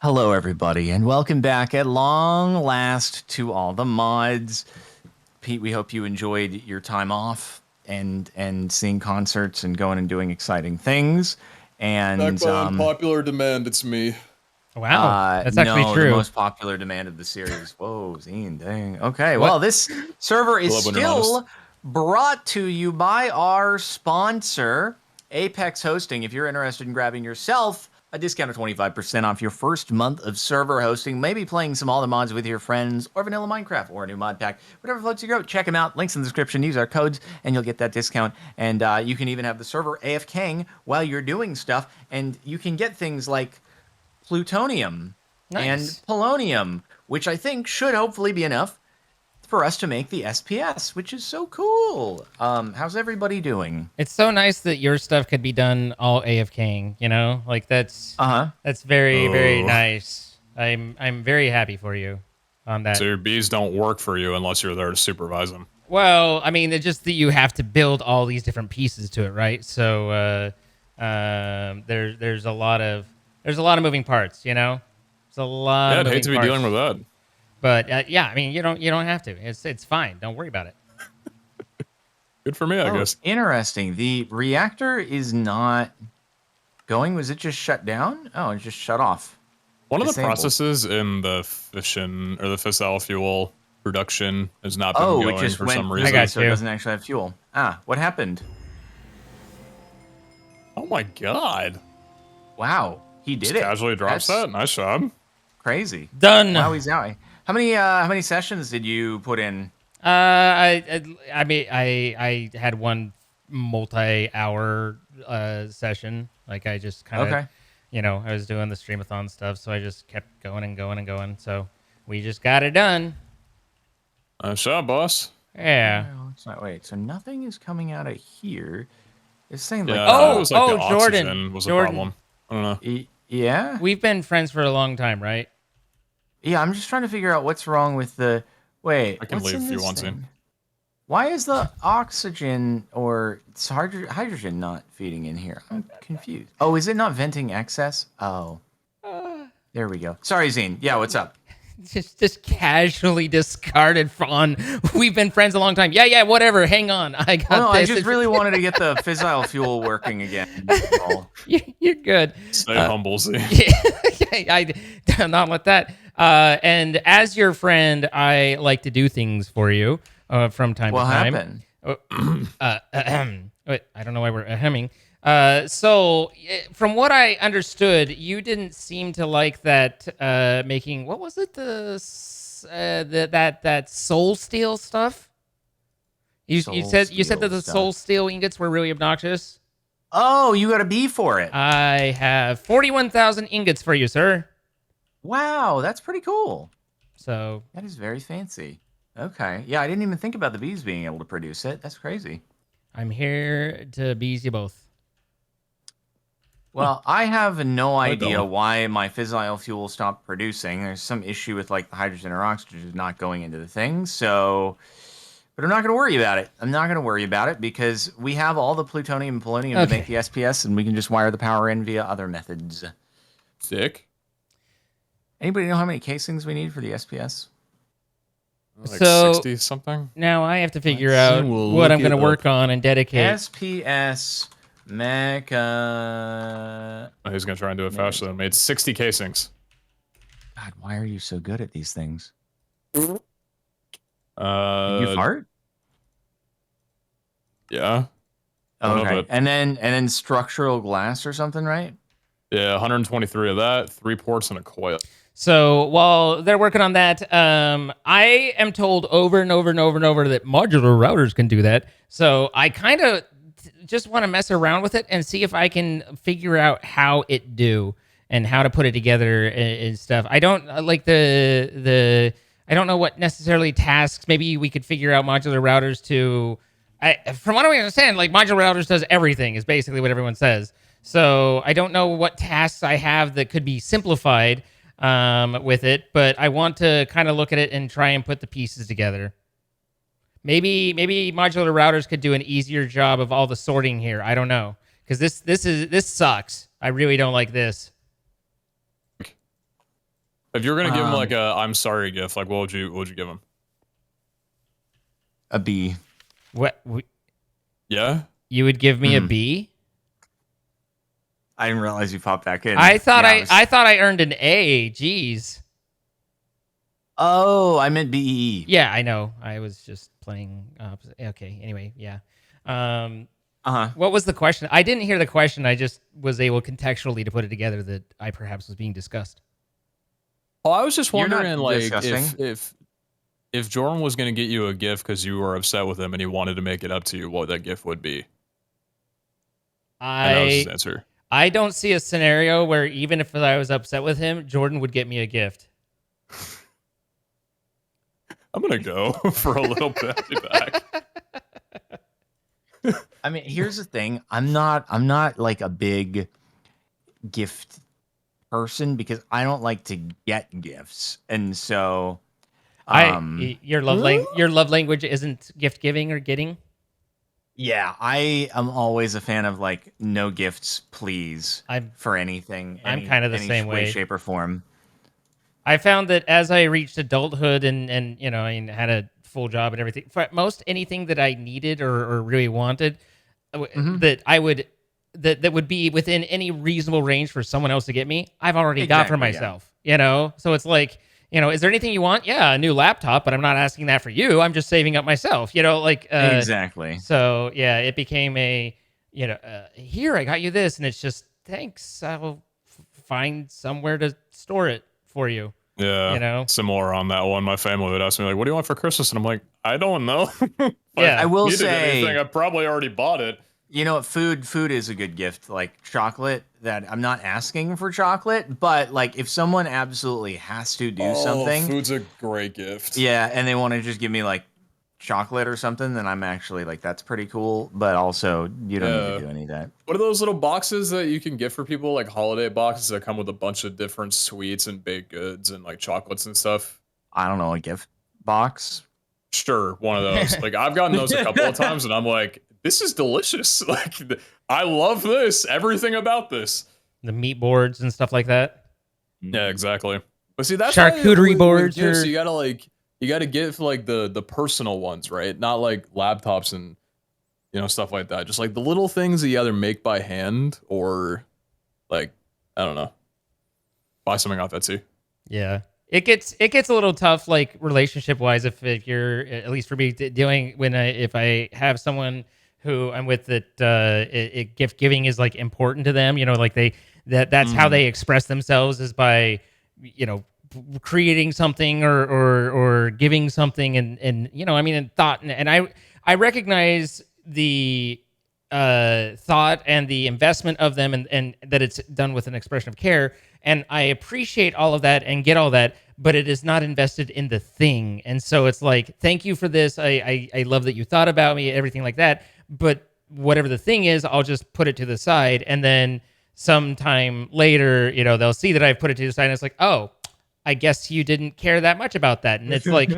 Hello, everybody, and welcome back at long last to all the mods. Pete, we hope you enjoyed your time off and seeing concerts and going and doing exciting things. Back And by unpopular demand, it's me. Wow, that's actually no, the true. most popular demand of the series. Whoa, Zine, dang. Okay, What? well, this server I is love when you're honest. still brought to you by our sponsor, Apex Hosting. If you're interested in grabbing yourself a discount of 25% off your first month of server hosting, maybe playing some all the mods with your friends, or vanilla Minecraft, or a new mod pack, whatever floats your boat, check them out. Links in the description. Use our codes, and you'll get that discount. And you can even have the server AFKing while you're doing stuff, and you can get things like plutonium and Nice. polonium, which I think should hopefully be enough for us to make the SPS, which is so cool. How's everybody doing? It's so nice that your stuff could be done all AFKing, you know? Like that's Uh-huh. very Oh. nice. I'm very happy for you on that. So your bees don't work for you unless you're there to supervise them. Well, I mean, it's just that you have to build all these different pieces to it, right? So there's a lot of moving parts, you know? There's a lot Yeah, of I'd hate moving to be parts. dealing with that. But yeah, I mean, you don't have to. It's fine. Don't worry about it. Good for me, I guess. Interesting. The reactor is not going. Was it just shut down? Oh, it just shut off. One of the Disabled. processes in the fission or the fissile fuel production has not been Oh, going it just for went some green, reason. got so it you. doesn't actually have fuel. Ah, what happened? Oh my god. Wow, he did Just it. casually drops That's that. Nice job. crazy. Done. Wow, he's out. How many sessions did you put in? I mean, I had one multi-hour session. Like I just kind of, Okay. I was doing the streamathon stuff, so I just kept going and going and going. So we just got it done. Nice job, boss. Yeah. Well, it's not. Wait, so nothing is coming out of here. It's saying like. Yeah, I thought it was like the Jordan. oxygen was the Jordan. problem. I don't know. Yeah. We've been friends for a long time, right? Yeah, I'm just trying to figure out what's wrong with the. Wait, I can what's leave in if you this want to. thing? Why is the oxygen or it's hydrogen not feeding in here? I'm confused. Oh, is it not venting excess? Oh, there we go. Sorry, Zine. Yeah, what's up? Just casually discarded on. We've been friends a long time. Yeah, whatever. Hang on, I got Oh, no, I this. just really wanted to get the fissile fuel working again. Oh. You're good. Stay humble, Z. I not let that. And as your friend, I like to do things for you from time What to time. happened? Wait, I don't know why we're hemming. From what I understood, you didn't seem to like that making. What was it? That soul steel stuff. You said that the stuff. soul steel ingots were really obnoxious. Oh, you got a B for it. I have 41,000 ingots for you, sir. Wow, that's pretty cool. So That is very fancy. Okay. Yeah, I didn't even think about the bees being able to produce it. That's crazy. I'm here to bees you both. Well, I have no idea don't. why my fissile fuel stopped producing. There's some issue with like the hydrogen or oxygen not going into the thing. So, but I'm not going to worry about it. I'm not going to worry about it because we have all the plutonium and polonium to make the SPS, and we can just wire the power in via other methods. Sick. Anybody know how many casings we need for the SPS? Like So- 60 something. Now I have to figure Let's see, out we'll what look I'm going to it work up. on and dedicate. SPS mecha. Oh, he's gonna try and do it faster than me. It's 60 casings. God, why are you so good at these things? Uh, Did you fart? Yeah. Oh, One of okay. it. And then structural glass or something, right? Yeah, 123 of that, 3 ports and a coil. So while they're working on that, I am told over and over and over and over that modular routers can do that. So I kind of just want to mess around with it and see if I can figure out how it do and how to put it together and stuff. I don't like I don't know what necessarily tasks. Maybe we could figure out modular routers to. From what I understand, like modular routers does everything is basically what everyone says. So I don't know what tasks I have that could be simplified with it, but I want to kind of look at it and try and put the pieces together. Maybe modular routers could do an easier job of all the sorting here. I don't know, because this sucks. I really don't like this. If you were gonna give him like a "I'm sorry" gift, like what would you give him? A B. What Yeah. you would give me a B? I didn't realize you popped back in. I thought Yeah, I thought I earned an A. Jeez. Oh, I meant B. Yeah, I know. I was just playing opposite. Okay. Anyway, yeah. Uh-huh. What was the question? I didn't hear the question. I just was able contextually to put it together that I perhaps was being discussed. Oh, I was just You're not wondering, like, disgusting. if Jordan was gonna get you a gift because you were upset with him and he wanted to make it up to you, what that gift would be. And that was his answer. I don't see a scenario where even if I was upset with him, Jordan would get me a gift. I'm gonna go for a little bit. I'll be back. I mean, here's the thing. I'm not like a big gift person because I don't like to get gifts. And so Your love language isn't gift giving or getting. yeah, I am always a fan of like no gifts, please, I'm for anything. I'm kind of the any same way, way. shape, or form. I found that as I reached adulthood and you know, I had a full job and everything, for most anything that I needed or really wanted, that I would that would be within any reasonable range for someone else to get me, I've already got for Exactly, yeah. myself. You know, so it's like, you know, is there anything you want? Yeah, a new laptop, but I'm not asking that for you. I'm just saving up myself. You know, like Exactly. So yeah, it became a, you know, here I got you this, and it's just thanks. I'll find somewhere to store it for you. Yeah, You know? similar on that one. My family would ask me like, "What do you want for Christmas?" And I'm like, "I don't know." If Yeah. I will needed say, anything, I probably already bought it. you know what, food is a good gift. Like chocolate, that I'm not asking for chocolate, but like if someone absolutely has to do something, Food's a great gift. yeah, and they want to just give me like chocolate or something, then I'm actually like, that's pretty cool. But also, you don't need to do any of that. What are those little boxes that you can get for people, like holiday boxes that come with a bunch of different sweets and baked goods and like chocolates and stuff? I don't know, a gift box. Sure, one of those. Like I've gotten those a couple of times, and I'm like, this is delicious. Like I love this. Everything about this. The meat boards and stuff like that. Yeah, exactly. But see, that's Charcuterie boards gifts, or- you gotta give like the personal ones, right? Not like laptops and stuff like that. Just like the little things that you either make by hand or like I don't know, buy something off Etsy. Yeah. It gets a little tough, like relationship wise, if you're, at least for me, doing if I have someone who I'm with that gift giving is like important to them, you know, like that's how they express themselves is by, you know, creating something or giving something and you know, I mean, and thought and I recognize the thought and the investment of them and that it's done with an expression of care. And I appreciate all of that and get all that, but it is not invested in the thing. And so it's like, thank you for this. I love that you thought about me, everything like that. But whatever the thing is, I'll just put it to the side. And then sometime later, you know, they'll see that I've put it to the side and it's like, oh, I guess you didn't care that much about that. And it's like,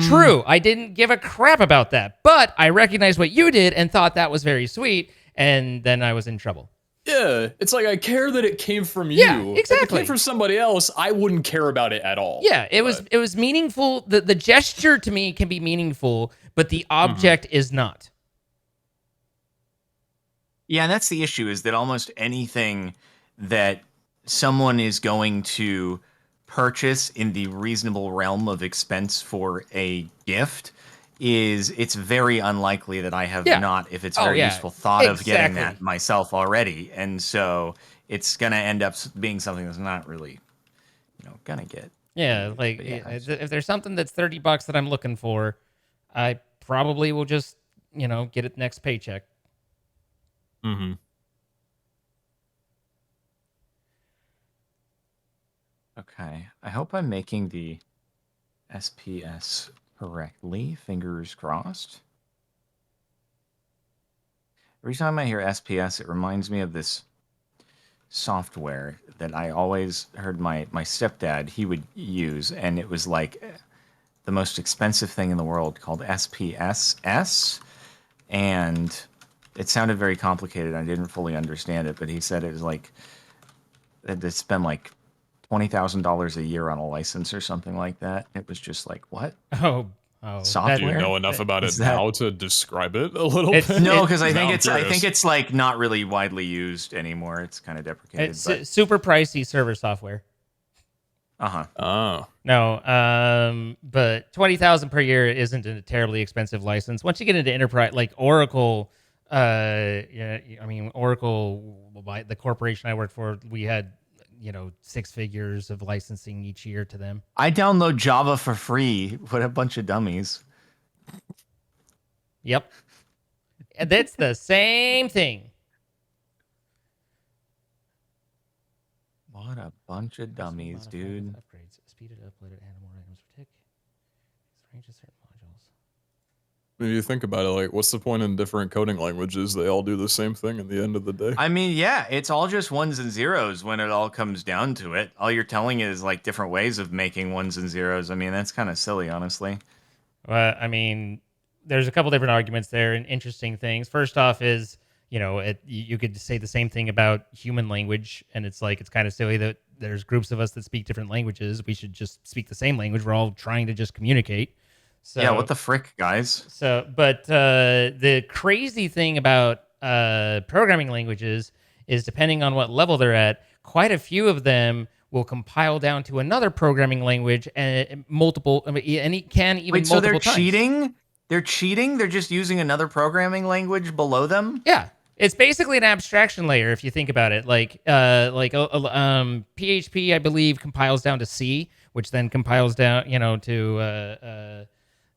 true, I didn't give a crap about that, but I recognized what you did and thought that was very sweet. And then I was in trouble. Yeah, it's like I care that it came from you. Yeah, exactly. If it came from somebody else, I wouldn't care about it at all. Yeah, it was meaningful. The gesture to me can be meaningful, but the object is not. Yeah, and that's the issue, is that almost anything that someone is going to purchase in the reasonable realm of expense for a gift it's very unlikely that I have not, if it's very useful, thought of getting that myself already. And so it's going to end up being something that's not really, going to get. Yeah, like if there's something that's $30 that I'm looking for, I probably will just, get it next paycheck. Mm-hmm. Okay. I hope I'm making the SPS correctly. Fingers crossed. Every time I hear SPS, it reminds me of this software that I always heard my stepdad, he would use, and it was like the most expensive thing in the world, called SPSS, and it sounded very complicated. I didn't fully understand it, but he said it was like, they'd spend like $20,000 a year on a license or something like that. It was just like, what? Oh, Software? Do you know enough about Is it that- now to describe it a little It's- bit? No, because I Now think I'm it's curious. it's like not really widely used anymore. It's kind of deprecated. It's super pricey server software. Uh-huh. Oh. No, but 20,000 per year isn't a terribly expensive license. Once you get into enterprise, like Oracle, yeah, I mean Oracle, the corporation I worked for, we had 6 figures of licensing each year to them. I download Java for free. What a bunch of dummies. Yep, and that's the same thing. What a bunch of dummies, dude. Upgrades, speed it up, let it add more items per tick. Range of certain modules. If you think about it, like, what's the point in different coding languages? They all do the same thing at the end of the day. I mean, yeah, it's all just ones and zeros when it all comes down to it. All you're telling is like different ways of making ones and zeros. I mean, that's kind of silly, honestly. Well, I mean, there's a couple different arguments there and interesting things. First off is, you could say the same thing about human language, and it's kind of silly that there's groups of us that speak different languages. We should just speak the same language. We're all trying to just communicate. So, Yeah, what the frick, guys? But the crazy thing about programming languages is depending on what level they're at, quite a few of them will compile down to another programming language and multiple, and it can even Wait, so multiple they're times. cheating? They're cheating? They're just using another programming language below them? Yeah. It's basically an abstraction layer if you think about it. PHP, I believe, compiles down to C, which then compiles down, to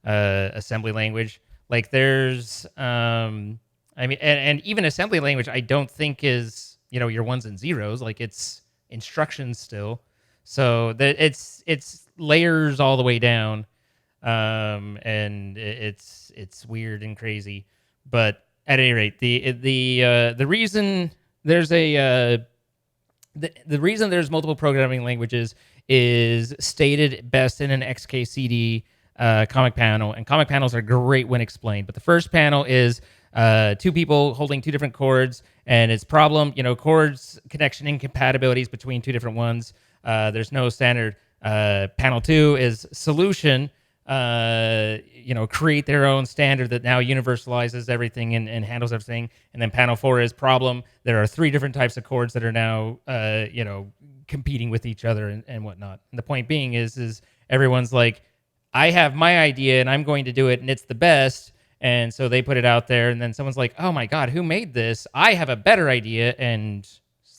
assembly language. Like there's, I mean, and even assembly language, I don't think is, your ones and zeros. Like it's instructions still. So that it's layers all the way down, and it's weird and crazy, but. At any rate, the reason there's the reason there's multiple programming languages is stated best in an XKCD comic panel, and comic panels are great when explained. But the first panel is 2 people holding 2 different chords, and its problem, chords connection incompatibilities between 2 different ones. There's no standard. Panel 2 is solution. Create their own standard that now universalizes everything and handles everything. And then panel 4 is problem. There are 3 different types of chords that are now, competing with each other and whatnot. And the point being is everyone's like, I have my idea and I'm going to do it and it's the best. And so they put it out there and then someone's like, oh my God, who made this? I have a better idea. And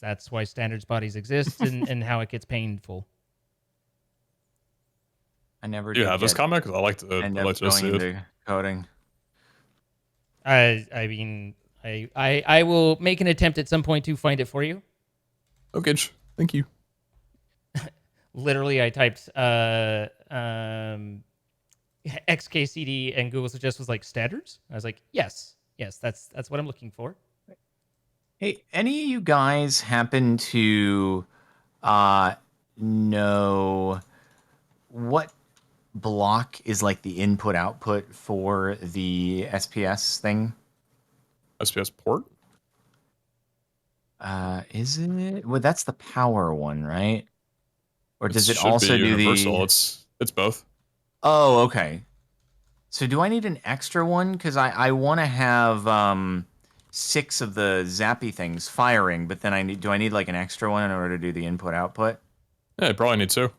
that's why standards bodies exist and how it gets painful. I never Do you did have this get- comic? I like to end up see going it. into coding. I mean, I will make an attempt at some point to find it for you. Okay, thank you. Literally, I typed XKCD and Google Suggest was like standards. I was like, yes, that's what I'm looking for. Hey, any of you guys happen to know what block is like the input output for the SPS thing? SPS port? Is it? Well, that's the power one, right? Or does it should also be do universal. the? It's both. Oh, okay. So do I need an extra one? Because I want to have 6 of the zappy things firing, but then do I need like an extra one in order to do the input output? Yeah, you probably need 2.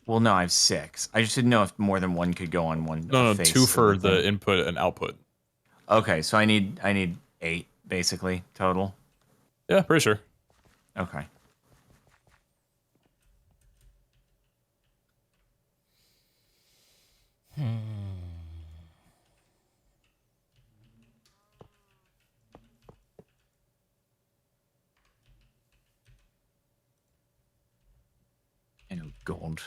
Well, no, I have 6. I just didn't know if more than one could go on one. No, face 2 of for the thing. the input and output. Okay, so I need 8 basically total. Yeah, pretty sure. Okay. Oh God.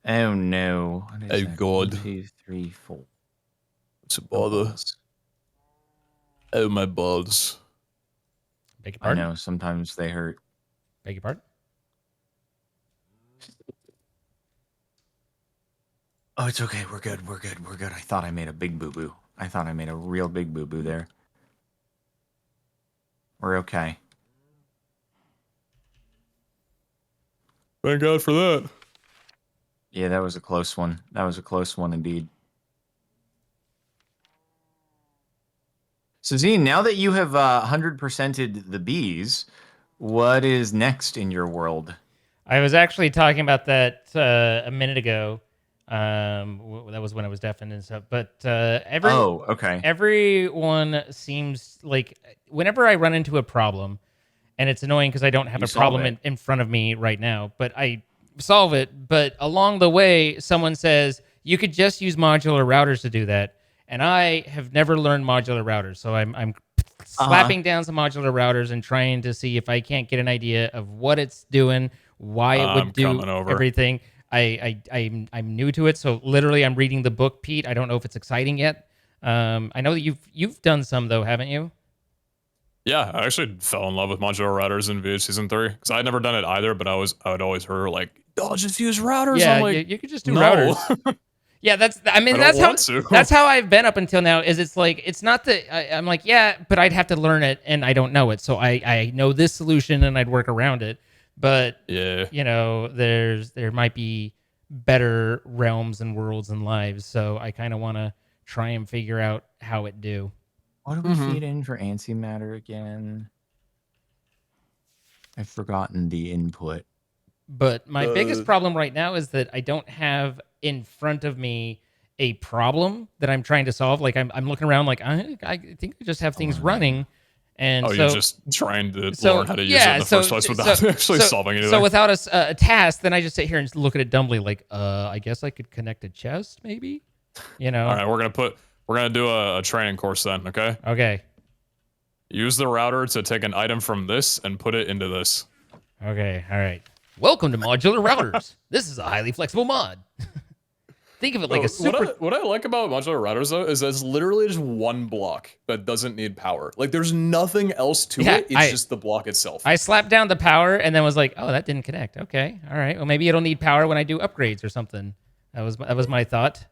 Oh no. What is Oh, that? God. 1, 2, 3, 4. It's a bother. balls. Oh, my balls. Beg your I pardon? know, sometimes they hurt. Beg your pardon? Oh, it's okay. We're good. We're good. We're good. I thought I made a big boo-boo. I thought I made a real big boo-boo there. We're okay. Thank God for that. Yeah, that was a close one. That was a close one indeed. So, Zine, now that you have 100%ed the bees, what is next in your world? I was actually talking about that a minute ago. That was when I was deafened and stuff. But Oh, okay. everyone seems like whenever I run into a problem, and it's annoying because I don't have You a solve problem it. in front of me right now, but I solve it. But along the way, someone says, you could just use modular routers to do that. And I have never learned modular routers. So I'm slapping down some modular routers and trying to see if I can't get an idea of what it's doing, why it would I'm do coming over. everything. I'm new to it, so literally I'm reading the book, Pete. I don't know if it's exciting yet. I know that you've done some though, haven't you? Yeah, I actually fell in love with modular routers in VH Season 3 because I had never done it either, but I would always hear like, "Oh, just use routers." Yeah, I'm like, you could just do no, routers. Yeah, I mean, I don't want that's to. that's how I've been up until now. Is it's like it's not that I'm like, yeah, but I'd have to learn it, and I don't know it, so I know this solution, and I'd work around it. But Yeah. you know, there might be better realms and worlds and lives, so I kind of want to try and figure out how it do. What do we feed in for antimatter again? I've forgotten the input. But my biggest problem right now is that I don't have in front of me a problem that I'm trying to solve. Like I'm looking around like I think I just have things running. And Oh, so you're just trying to learn how to use it yeah, in the first place without actually solving anything. So without a task, then I just sit here and look at it dumbly like, I guess I could connect a chest maybe, you know? All right, we're gonna do a training course then. Okay. Okay. Use the router to take an item from this and put it into this. Okay. All right. Welcome to modular routers. This is a highly flexible mod. Think of it like a super. What I like about modular routers though is that it's literally just one block that doesn't need power. Like there's nothing else to Yeah, it. It's just the block itself. I slapped down the power and then was like, oh, that didn't connect. Okay. All right. Well, maybe it'll need power when I do upgrades or something. That was my thought.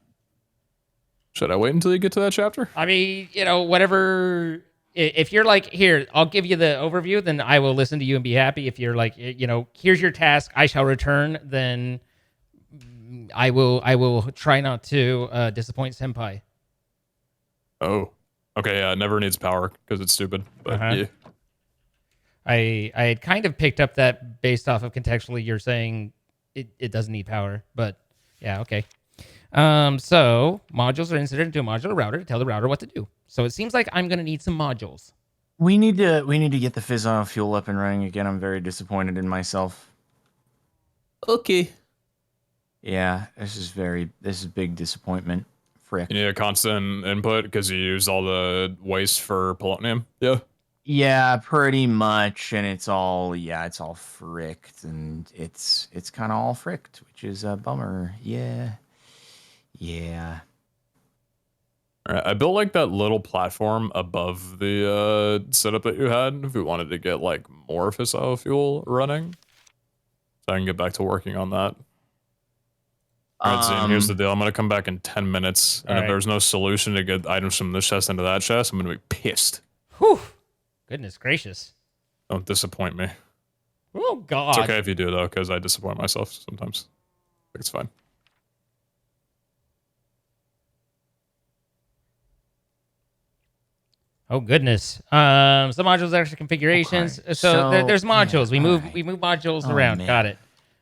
Should I wait until you get to that chapter? I mean, you know, whatever. If you're like, here, I'll give you the overview, then I will listen to you and be happy. If you're like, you know, here's your task, I shall return, then I will try not to disappoint Senpai. Oh. Okay, yeah, it never needs power because it's stupid. But yeah. I had kind of picked up that based off of contextually you're saying it doesn't need power, but yeah, okay. So modules are inserted into a modular router to tell the router what to do. So it seems like I'm gonna need some modules. We need to get the fissile fuel up and running again. I'm very disappointed in myself. Okay. Yeah, this is big disappointment. Frick. You need a constant input because you use all the waste for polonium. Yeah. Yeah, pretty much, and it's all fricked, and it's kind of all fricked, which is a bummer. Yeah. All right, I built like that little platform above the setup that you had if we wanted to get like more fissile fuel running. So I can get back to working on that. All right, Zane, here's the deal. I'm going to come back in 10 minutes, and if there's no solution to get items from this chest into that chest, I'm going to be pissed. Whew. Goodness gracious. Don't disappoint me. Oh, God. It's okay if you do, though, because I disappoint myself sometimes. It's fine. Oh goodness. Some modules extra configurations. Okay, So, there's modules. yeah, we move modules Oh, around. man. Got it.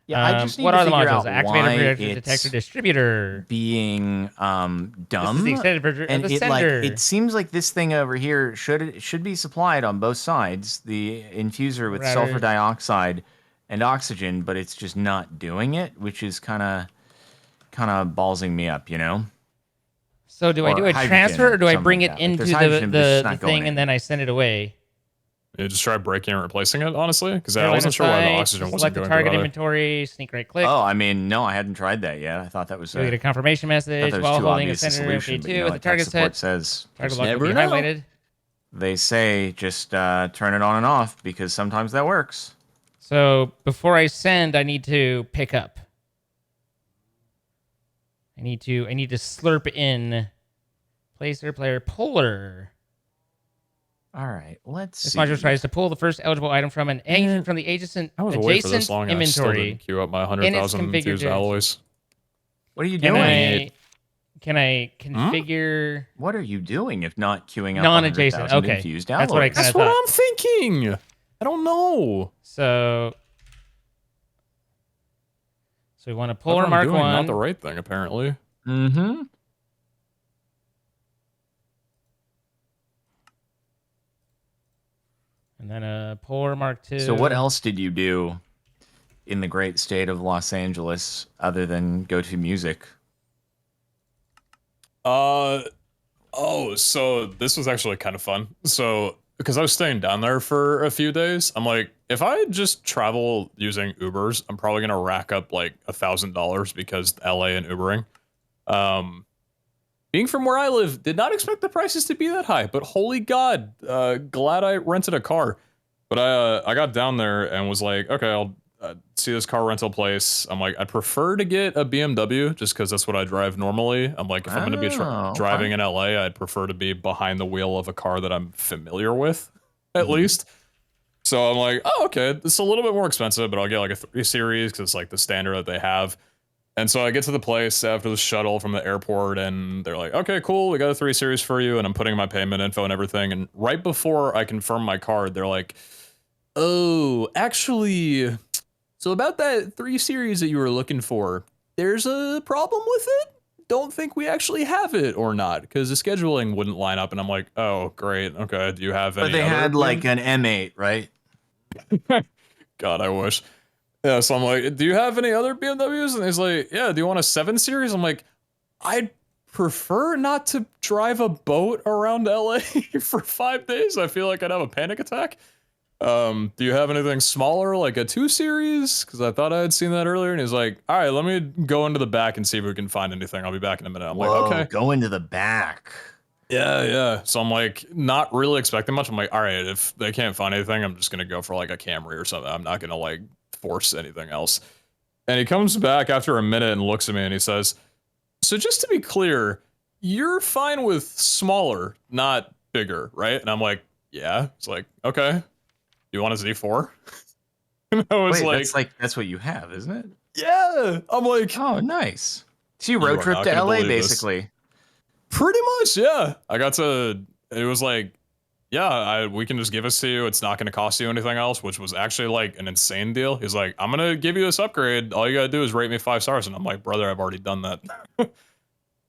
Yeah, I just need what to are the figure modules? out why Activator, projector, it's detector, distributor. being This dumb. is the extended version And of the it sender. it seems like this thing over here should be supplied on both sides, the infuser with sulfur Router. dioxide and oxygen, but it's just not doing it, which is kind of ballsing me up, you know. So do I or do a hydrogen transfer, or or do I something bring like it that. Like, into there's hydrogen, but it's just the not going thing in. and then I send it away? You just try breaking and replacing it, honestly, because I Line wasn't of sure why the sight, oxygen wasn't select the going target through either. inventory, sneak right click. Oh, I mean, no, I hadn't tried that yet. I thought that was You'll get a confirmation I message thought that was while too holding a obvious a sender solution, but P2 you know with what the tech target support set. says? Target Just lock will be never know. highlighted. They say just turn it on and off because sometimes that works. So before I send, I need to pick up. I need to slurp in placer, player, puller. All right, let's This see. module tries to pull the first eligible item from an from the adjacent I was away for this long and I still inventory. didn't queue up my in its 100,000 infused configured- alloys. What are you Can doing? I configure What are you doing if not queuing up non-adjacent? 100,000 Okay, infused that's what I alloys? kind That's of what thought. I'm thinking. I don't know. So we want to pull Whatever our Mark I'm doing, 1. not the right thing, apparently. Mm-hmm. And then pull our Mark 2. So what else did you do in the great state of Los Angeles other than go to music? So this was actually kind of fun. So, because I was staying down there for a few days, I'm like, if I just travel using Ubers, I'm probably gonna rack up like $1,000 because LA and Ubering. Being from where I live, did not expect the prices to be that high, but holy God, glad I rented a car. But I got down there and was like, okay, I'll see this car rental place. I'm like, I'd prefer to get a BMW just because that's what I drive normally. I'm like, if I'm going to be driving in LA, I'd prefer to be behind the wheel of a car that I'm familiar with, at least. So I'm like, oh, okay, it's a little bit more expensive, but I'll get like a 3 Series because it's like the standard that they have. And so I get to the place after the shuttle from the airport, and they're like, okay, cool, we got a 3 Series for you, and I'm putting my payment info and everything. And right before I confirm my card, they're like, oh, actually, so about that 3 Series that you were looking for, there's a problem with it? Don't think we actually have it or not, because the scheduling wouldn't line up. And I'm like, oh, great, okay, do you have any But they other had like an M8, right? God, I wish. Yeah, so I'm like, do you have any other BMWs? And he's like, yeah, do you want a 7 Series? I'm like, I'd prefer not to drive a boat around LA for 5 days. I feel like I'd have a panic attack. Do you have anything smaller, like a 2 Series? Because I thought I had seen that earlier. And he's like, all right, let me go into the back and see if we can find anything. I'll be back in a minute. I'm like, okay. Go into the back. Yeah. So I'm like, not really expecting much. I'm like, all right, if they can't find anything, I'm just going to go for like a Camry or something. I'm not going to like force anything else. And he comes back after a minute and looks at me and he says, so just to be clear, you're fine with smaller, not bigger, right? And I'm like, yeah. It's like, okay. You want a Z4? And I was that's what you have, isn't it? yeah. I'm like, oh, nice. So you road are trip not to gonna LA, believe this. basically. Pretty much, yeah. I got to, it was like, yeah, we can just give this to you. It's not going to cost you anything else, which was actually like an insane deal. He's like, I'm going to give you this upgrade. All you got to do is rate me 5 stars. And I'm like, brother, I've already done that.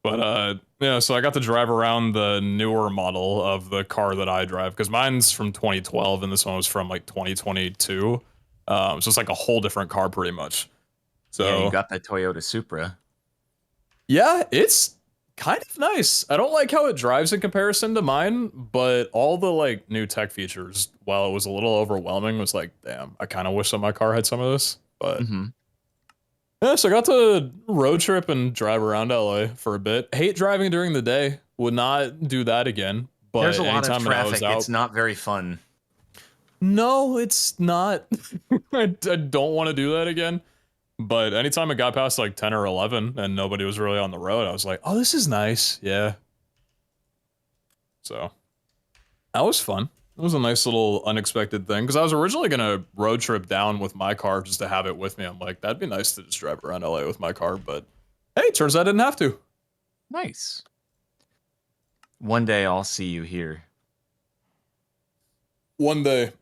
But yeah, so I got to drive around the newer model of the car that I drive because mine's from 2012 and this one was from like 2022. So it's like a whole different car pretty much. So Yeah, you got that Toyota Supra. yeah, it's kind of nice. I don't like how it drives in comparison to mine, but all the like new tech features, while it was a little overwhelming, was like, damn, I kind of wish that my car had some of this. But yeah, so I got to road trip and drive around LA for a bit. Hate driving during the day. Would not do that again. But There's a lot of anytime that I was traffic. out, It's not very fun. no, it's not. I don't want to do that again. But anytime it got past like 10 or 11 and nobody was really on the road, I was like, oh, this is nice. Yeah. So that was fun. It was a nice little unexpected thing because I was originally going to road trip down with my car just to have it with me. I'm like, that'd be nice to just drive around LA with my car. But hey, turns out I didn't have to. Nice. One day I'll see you here. One day.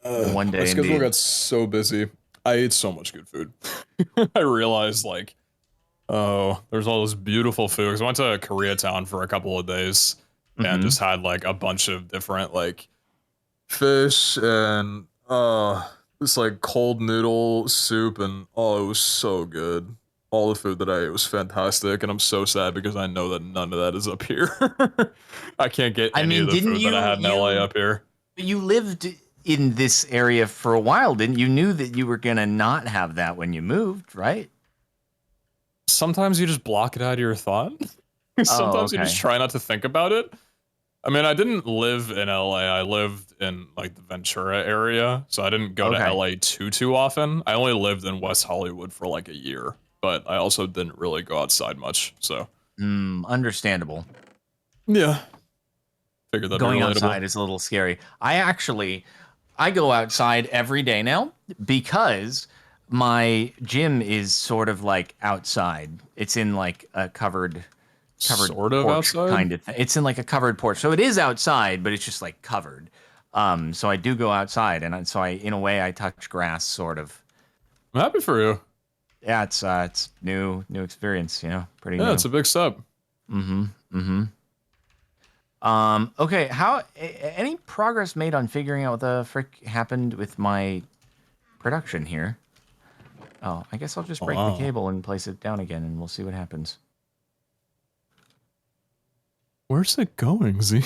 One day, my schedule indeed. got so busy. I ate so much good food. I realized like, oh, there's all this beautiful food. Because I went to Koreatown for a couple of days and just had like a bunch of different like fish and this like cold noodle soup and oh, it was so good. All the food that I ate was fantastic, and I'm so sad because I know that none of that is up here. I can't get any of the food that I had in LA up here. You lived in this area for a while, didn't you? Knew that you were gonna not have that when you moved, right? Sometimes you just block it out of your thought. Sometimes you just try not to think about it. I mean, I didn't live in LA. I lived in like the Ventura area, so I didn't go to LA too often. I only lived in West Hollywood for like a year, but I also didn't really go outside much. So, Understandable. yeah. Figured that'd be Going relatable. outside is a little scary. I go outside every day now because my gym is sort of like outside. It's in like a covered Sort of porch outside? kind of thing. It's in like a covered porch. So it is outside, but it's just like covered. So I do go outside so in a way I touch grass sort of. I'm happy for you. Yeah, it's new experience, pretty Yeah, new. it's a big step. Okay, any progress made on figuring out what the frick happened with my production here? Oh, I guess I'll just break the Wow. cable and place it down again, and we'll see what happens. Where's it going, Z?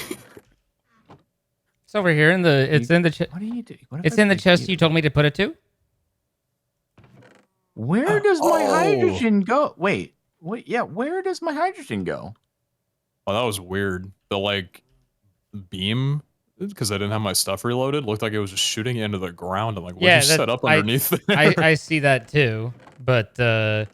It's over here in the. It's in the. What are you doing? It's in the chest you told me to put it to. Where does my Oh. hydrogen go? Wait, yeah, where does my hydrogen go? Oh, that was weird. The like beam, because I didn't have my stuff reloaded, looked like it was just shooting into the ground. I'm like, what'd you set up underneath there? I see that too, but and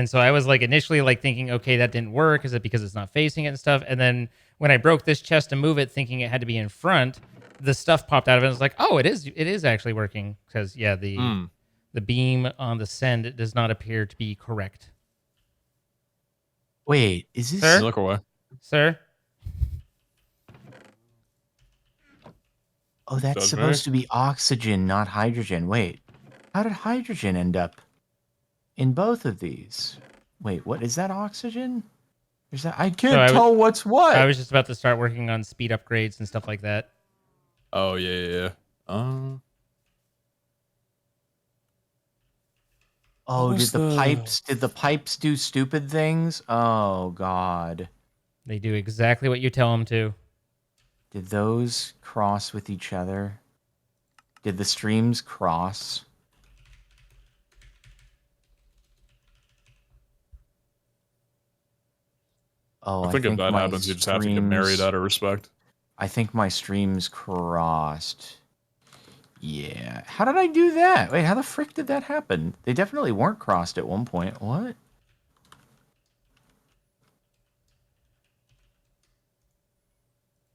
so I was like initially like thinking, okay, that didn't work. Is it because it's not facing it and stuff? And then when I broke this chest to move it, thinking it had to be in front, the stuff popped out of it. I was like, oh, it is actually working because yeah, the beam on the send does not appear to be correct. Wait, is this? Sir? Look away. Sir? Oh, that's Judge supposed me? to be oxygen, not hydrogen. Wait, how did hydrogen end up in both of these? Wait, what is that oxygen? Is that I can't tell what's what. I was just about to start working on speed upgrades and stuff like that. Oh yeah. Oh, did the pipes do stupid things? Oh God. They do exactly what you tell them to. Did those cross with each other? Did the streams cross? Oh, I think if that happens, you just have to get married out of respect. I think my streams crossed. Yeah. How did I do that? Wait, how the frick did that happen? They definitely weren't crossed at one point. What?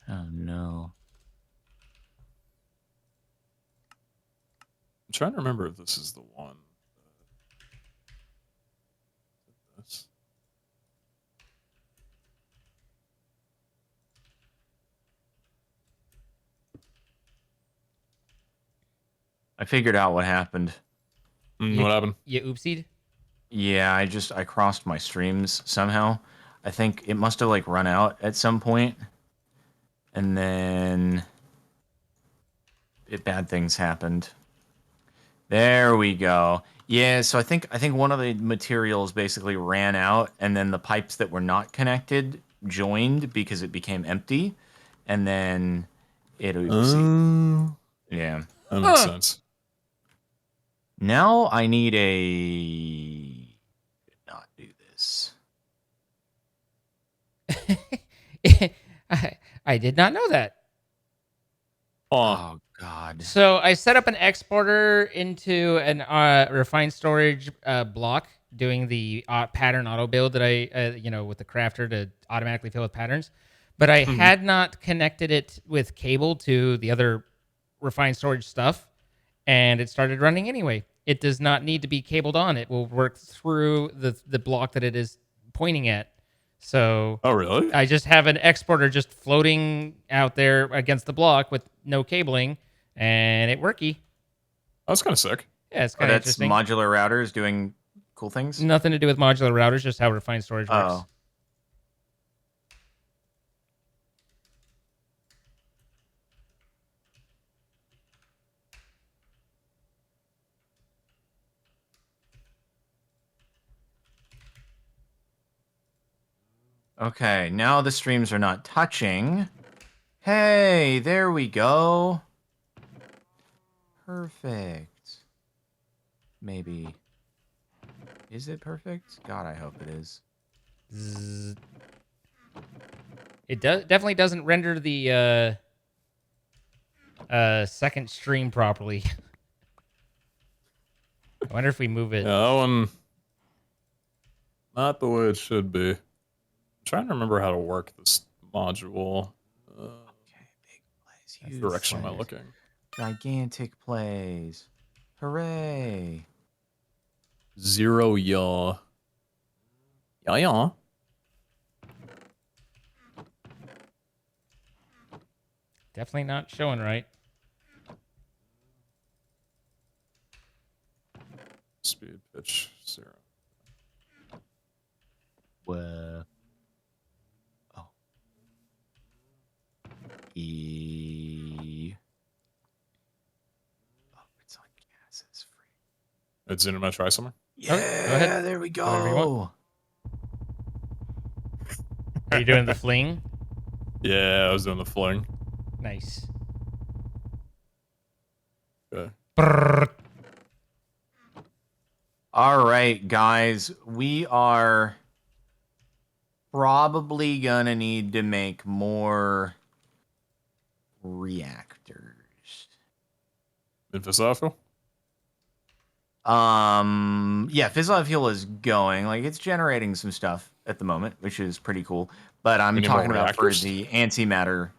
Oh, no. I'm trying to remember if this is the one. This. I figured out what happened. What happened? You oopsied? Yeah, I crossed my streams somehow. I think it must have like run out at some point. And then bad things happened. There we go. Yeah, so I think one of the materials basically ran out, and then the pipes that were not connected joined because it became empty, and then it yeah. That makes sense. Now I need a not do this. I did not know that. Oh God. So I set up an exporter into an refined storage block, doing the pattern auto build that I, with the crafter to automatically fill with patterns. But I had not connected it with cable to the other refined storage stuff, and it started running anyway. It does not need to be cabled on. It will work through the block that it is pointing at. So, oh really? I just have an exporter just floating out there against the block with no cabling, and it worky. That's kind of sick. Yeah, it's kind of interesting. Modular routers doing cool things. Nothing to do with modular routers, just how refined storage works. Okay, now the streams are not touching. Hey, there we go. Perfect. Maybe. Is it perfect? God, I hope it is. It definitely doesn't render the second stream properly. I wonder if we move it. Yeah, that one. Not the way it should be. I'm trying to remember how to work this module. Okay, big plays. What Huge direction am I plays. looking? Gigantic plays. Hooray. 0 yaw. Yeah. Definitely not showing right. Speed, pitch, 0. Whoa. Oh. E. Oh, it's on gas. It's free. It's in. Am I try somewhere? Yeah, Okay, go ahead. there we Whatever you want. go. Are you doing the fling? Yeah, I was doing the fling. Nice. Okay. Brrr. All right, guys, we are probably gonna need to make more reactors. In Fisafil? Yeah, fissile fuel is going. Like, it's generating some stuff at the moment, which is pretty cool. But I'm We need more talking about for reactors? the antimatter.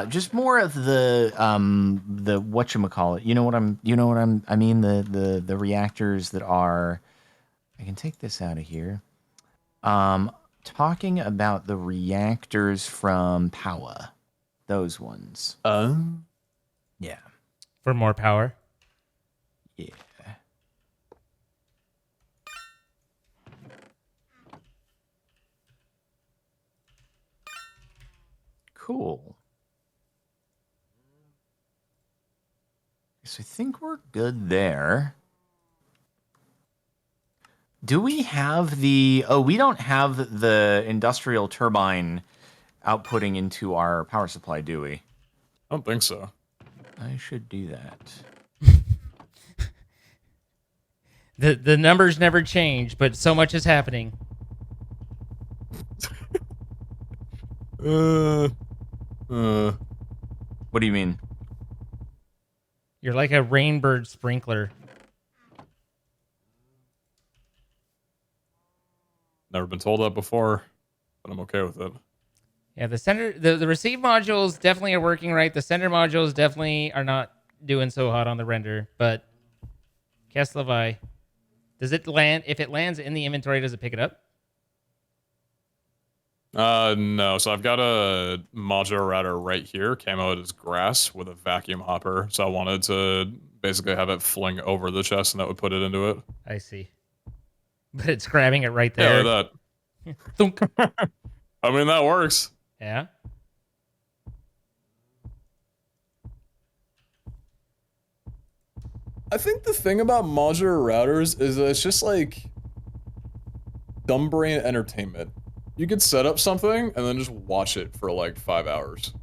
Just more of the whatchamacallit. I mean the reactors that are. I can take this out of here. Talking about the reactors from Power. Those ones. Yeah. For more power. Yeah. Cool. So I think we're good there. Do we have the... Oh, we don't have the industrial turbine outputting into our power supply, do we? I don't think so. I should do that. The numbers never change, but so much is happening. What do you mean? You're like a rainbird sprinkler. Never been told that before, but I'm okay with it. Yeah, the receive modules definitely are working right. The sender modules definitely are not doing so hot on the render, but Keslavai, does it land? If it lands in the inventory, does it pick it up? No. So I've got a modular router right here, camoed as grass with a vacuum hopper. So I wanted to basically have it fling over the chest, and that would put it into it. I see. But it's grabbing it right Yeah, there. like Thunk. that. I mean, that works. Yeah. I think the thing about modular routers is that it's just like dumb brain entertainment. You could set up something and then just watch it for like 5 hours.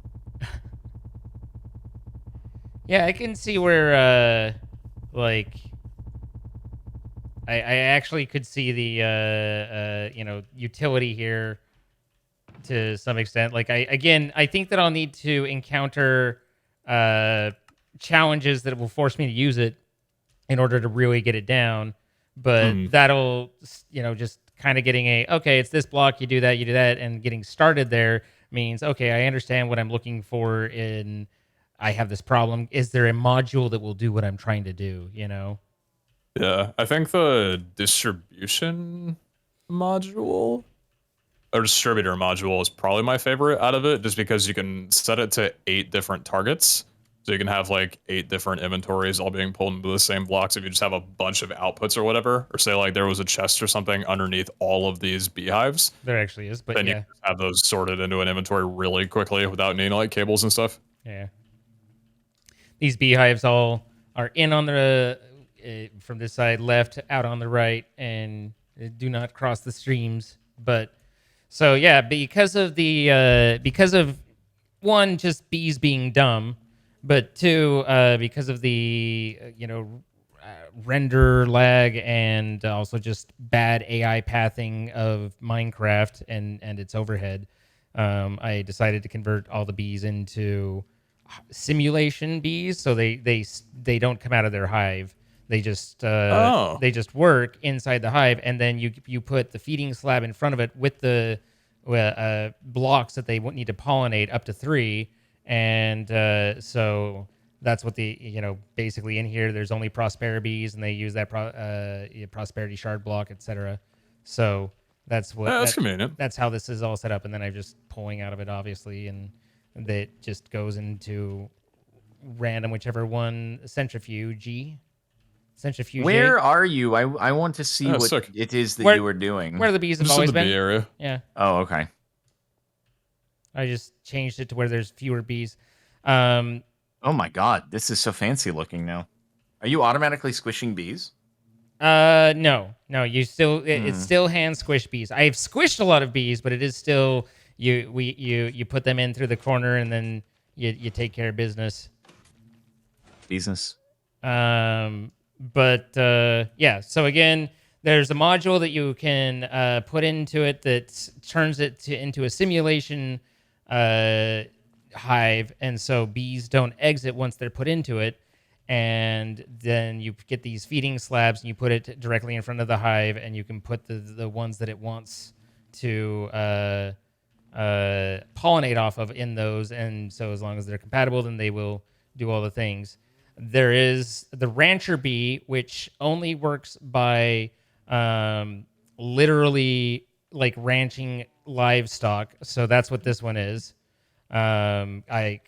Yeah, I can see where, like, I actually could see the, utility here to some extent. Like, I think that I'll need to encounter challenges that will force me to use it in order to really get it down. But that'll, just kind of getting okay, it's this block, you do that, and getting started there means, okay, I understand what I'm looking for in... I have this problem. Is there a module that will do what I'm trying to do, Yeah, I think the distribution module or distributor module is probably my favorite out of it, just because you can set it to 8 different targets. So you can have like 8 different inventories all being pulled into the same blocks if you just have a bunch of outputs or whatever. Or say like there was a chest or something underneath all of these beehives. There actually is, but Then you yeah. can just have those sorted into an inventory really quickly without needing like cables and stuff. Yeah. These beehives all are in on the from this side left, out on the right, and do not cross the streams. But so yeah, because of the because of one, just bees being dumb, but two, because of the render lag and also just bad AI pathing of Minecraft and its overhead, I decided to convert all the bees into simulation bees, so they don't come out of their hive. They just work inside the hive, and then you put the feeding slab in front of it with the blocks that they would need to pollinate up to 3, and so that's what basically in here there's only Prospera bees, and they use that Prosperity shard block, etc. So that's what That's convenient. that's how this is all set up, and then I'm just pulling out of it, obviously, and that just goes into random whichever one centrifuge. Where are you? I want to see what sick. it is that Where- you were doing. Where the bees have Just in always the been. bee area. Yeah, Oh, okay. I just changed it to where there's fewer bees. Um, Oh my god, this is so fancy looking now. Are you automatically squishing bees? no, you still it's still hand squish bees. I've squished a lot of bees, but it is still you put them in through the corner, and then you take care of business. Business. But yeah, so again, there's a module that you can put into it that turns it into a simulation hive, and so bees don't exit once they're put into it. And then you get these feeding slabs, and you put it directly in front of the hive, and you can put the ones that it wants to pollinate off of in those. And so as long as they're compatible, then they will do all the things. There is the rancher bee, which only works by literally like ranching livestock. So that's what this one is. I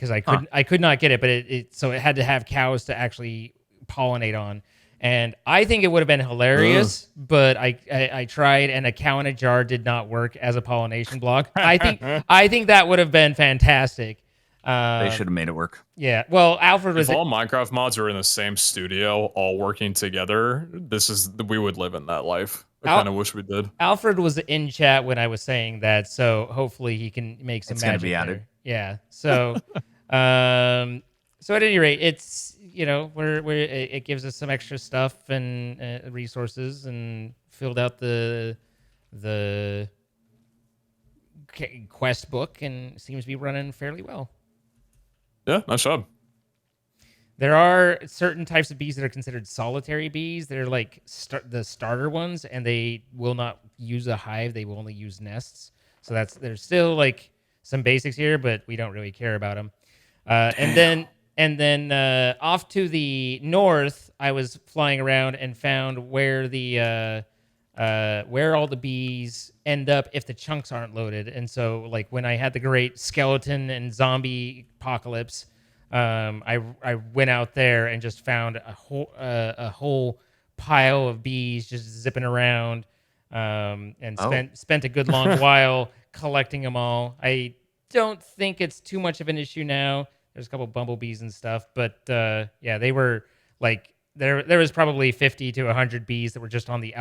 could not get it, but so it had to have cows to actually pollinate on. And I think it would have been hilarious, but I tried, and a cow in a jar did not work as a pollination block. I think that would have been fantastic. They should have made it work. Yeah. Well, Alfred was If all Minecraft mods are in the same studio, all working together, we would live in that life. I kind of wish we did. Alfred was in chat when I was saying that, so hopefully he can make some It's gonna magic be there. added. Yeah. So, so at any rate, it's it gives us some extra stuff and resources, and filled out the quest book, and seems to be running fairly well. Yeah, nice job. There are certain types of bees that are considered solitary bees. They're like the starter ones, and they will not use a hive. They will only use nests. So there's still like some basics here, but we don't really care about them. And then off to the north, I was flying around and found where where all the bees end up if the chunks aren't loaded. And so, like when I had the great skeleton and zombie apocalypse, I went out there and just found a whole pile of bees just zipping around, and spent a good long while collecting them all. I don't think it's too much of an issue now. There's a couple bumblebees and stuff, but yeah, they were like there was probably 50 to 100 bees that were just on the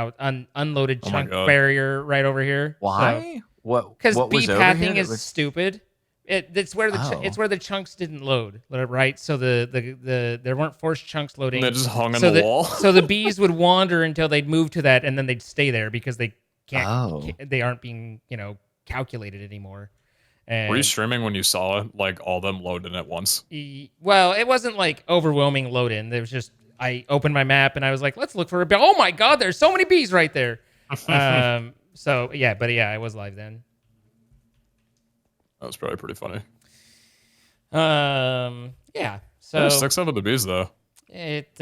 unloaded chunk barrier right over here. Why? So, because what bee was over pathing here is that was... stupid. It's where the chunks didn't load, right? So there weren't forced chunks loading. And they just hung on the wall. So the bees would wander until they'd move to that, and then they'd stay there because they they aren't being calculated anymore. And were you streaming when you saw it, like all them loading at once? Well, it wasn't like overwhelming load in. There was just, I opened my map and I was like, let's look for a bee. Oh my god, there's so many bees right there. So yeah, I was live then. That was probably pretty funny. Yeah. So 6 out of the bees though. It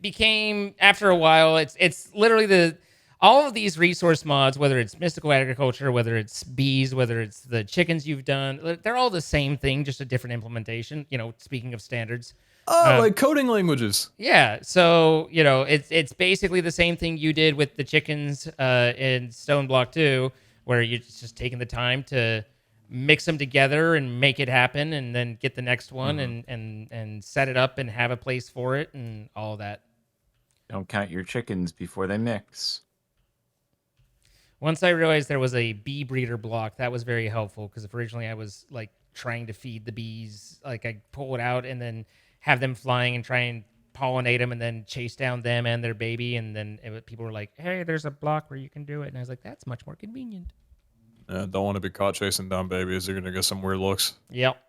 became, after a while, it's literally all of these resource mods, whether it's mystical agriculture, whether it's bees, whether it's the chickens you've done, they're all the same thing, just a different implementation. Speaking of standards. Like coding languages. Yeah, so it's basically the same thing you did with the chickens in Stone Block 2, where you're just taking the time to mix them together and make it happen, and then get the next one and set it up and have a place for it and all that. Don't count your chickens before they mix. Once I realized there was a bee breeder block, that was very helpful, because if originally I was like trying to feed the bees, like I pull it out and then have them flying and try and pollinate them and then chase down them and their baby, and then people were like, hey, there's a block where you can do it, and I was like, that's much more convenient. Yeah, don't want to be caught chasing down babies. You're gonna get some weird looks. Yep.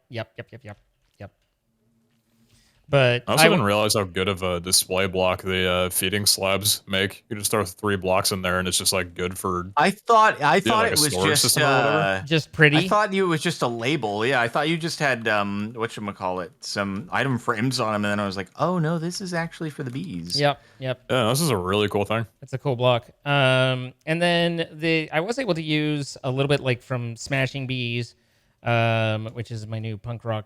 But I also didn't realize how good of a display block the feeding slabs make. You just throw 3 blocks in there, and it's just like good for I thought like it a was storage just system or whatever. just I pretty. thought it was just a label. Yeah, I thought you just had whatchamacallit, some item frames on them, and then I was like, oh no, this is actually for the bees. Yep, yep. Yeah, this is a really cool thing. That's a cool block. And then I was able to use a little bit like from Smashing Bees, which is my new punk rock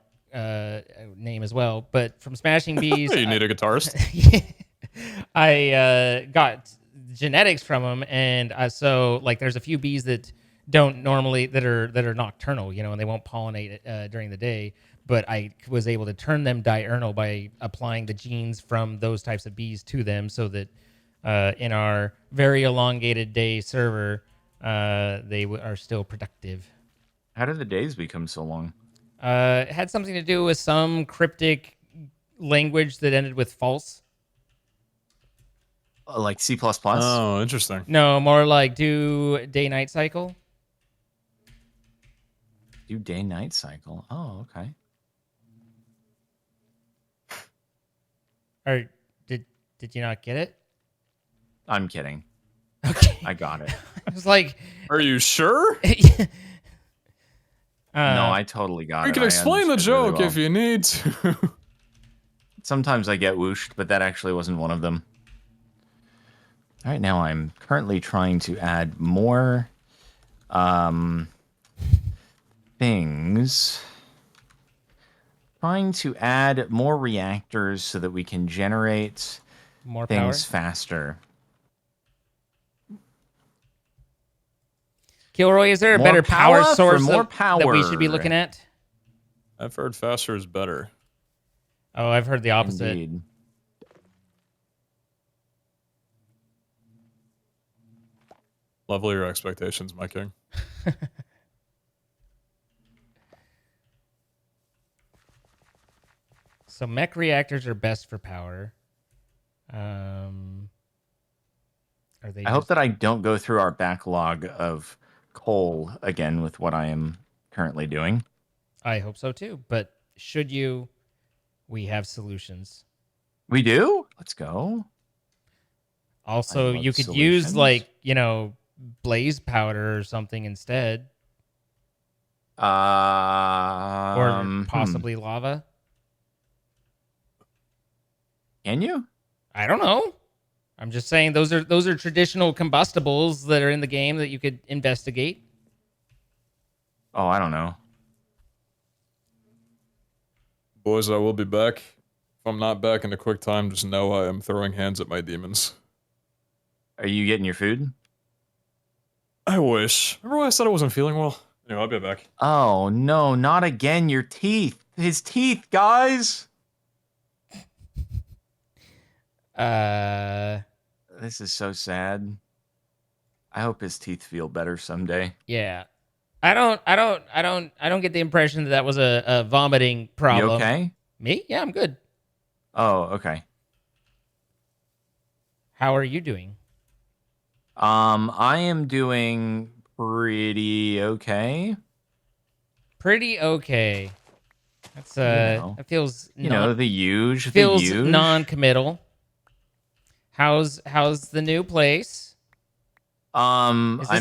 name as well. But from Smashing Bees, You need a guitarist. I got genetics from them, and so like there's a few bees that don't normally that are nocturnal, you know, and they won't pollinate during the day. But I was able to turn them diurnal by applying the genes from those types of bees to them, so that in our very elongated day server, they are still productive. How did the days become so long? It had something to do with some cryptic language that ended with false. Like C++? Oh, interesting. No, more like do day-night cycle. Do day-night cycle. Oh, okay. Or did you not get it? I'm kidding. Okay. I got it. I was like, Are you sure? No, I totally got it. We can I explain the understood really joke well. if you need to. Sometimes I get whooshed, but that actually wasn't one of them. All right, now I'm currently trying to add more things. Trying to add more reactors so that we can generate more things power. faster. Kilroy, is there a More better power power for source more that we should be power. looking at? I've heard faster is better. Oh, I've heard the opposite. Indeed. Level your expectations, my king. So mech reactors are best for power. Are they? I hope that I don't go through our backlog of coal again with what I am currently doing. I hope so too. But should you, we have solutions. We do? Let's go. Also, love you could use solutions. like, you know, blaze powder or something instead, or possibly lava. Can you? I don't know. I'm just saying those are traditional combustibles that are in the game that you could investigate. Oh, I don't know. Boys, I will be back. If I'm not back in a quick time, just know I am throwing hands at my demons. Are you getting your food? I wish. Remember when I said I wasn't feeling well? Anyway, I'll be back. Oh, no, not again. Your teeth. His teeth, guys. This is so sad. I hope his teeth feel better someday. Yeah. I don't get the impression that was a vomiting problem. You okay? Me? Yeah, I'm good. Oh, okay. How are you doing? I am doing pretty okay. Pretty okay. That's know. that feels You know, the huge. feels non-committal. How's the new place? I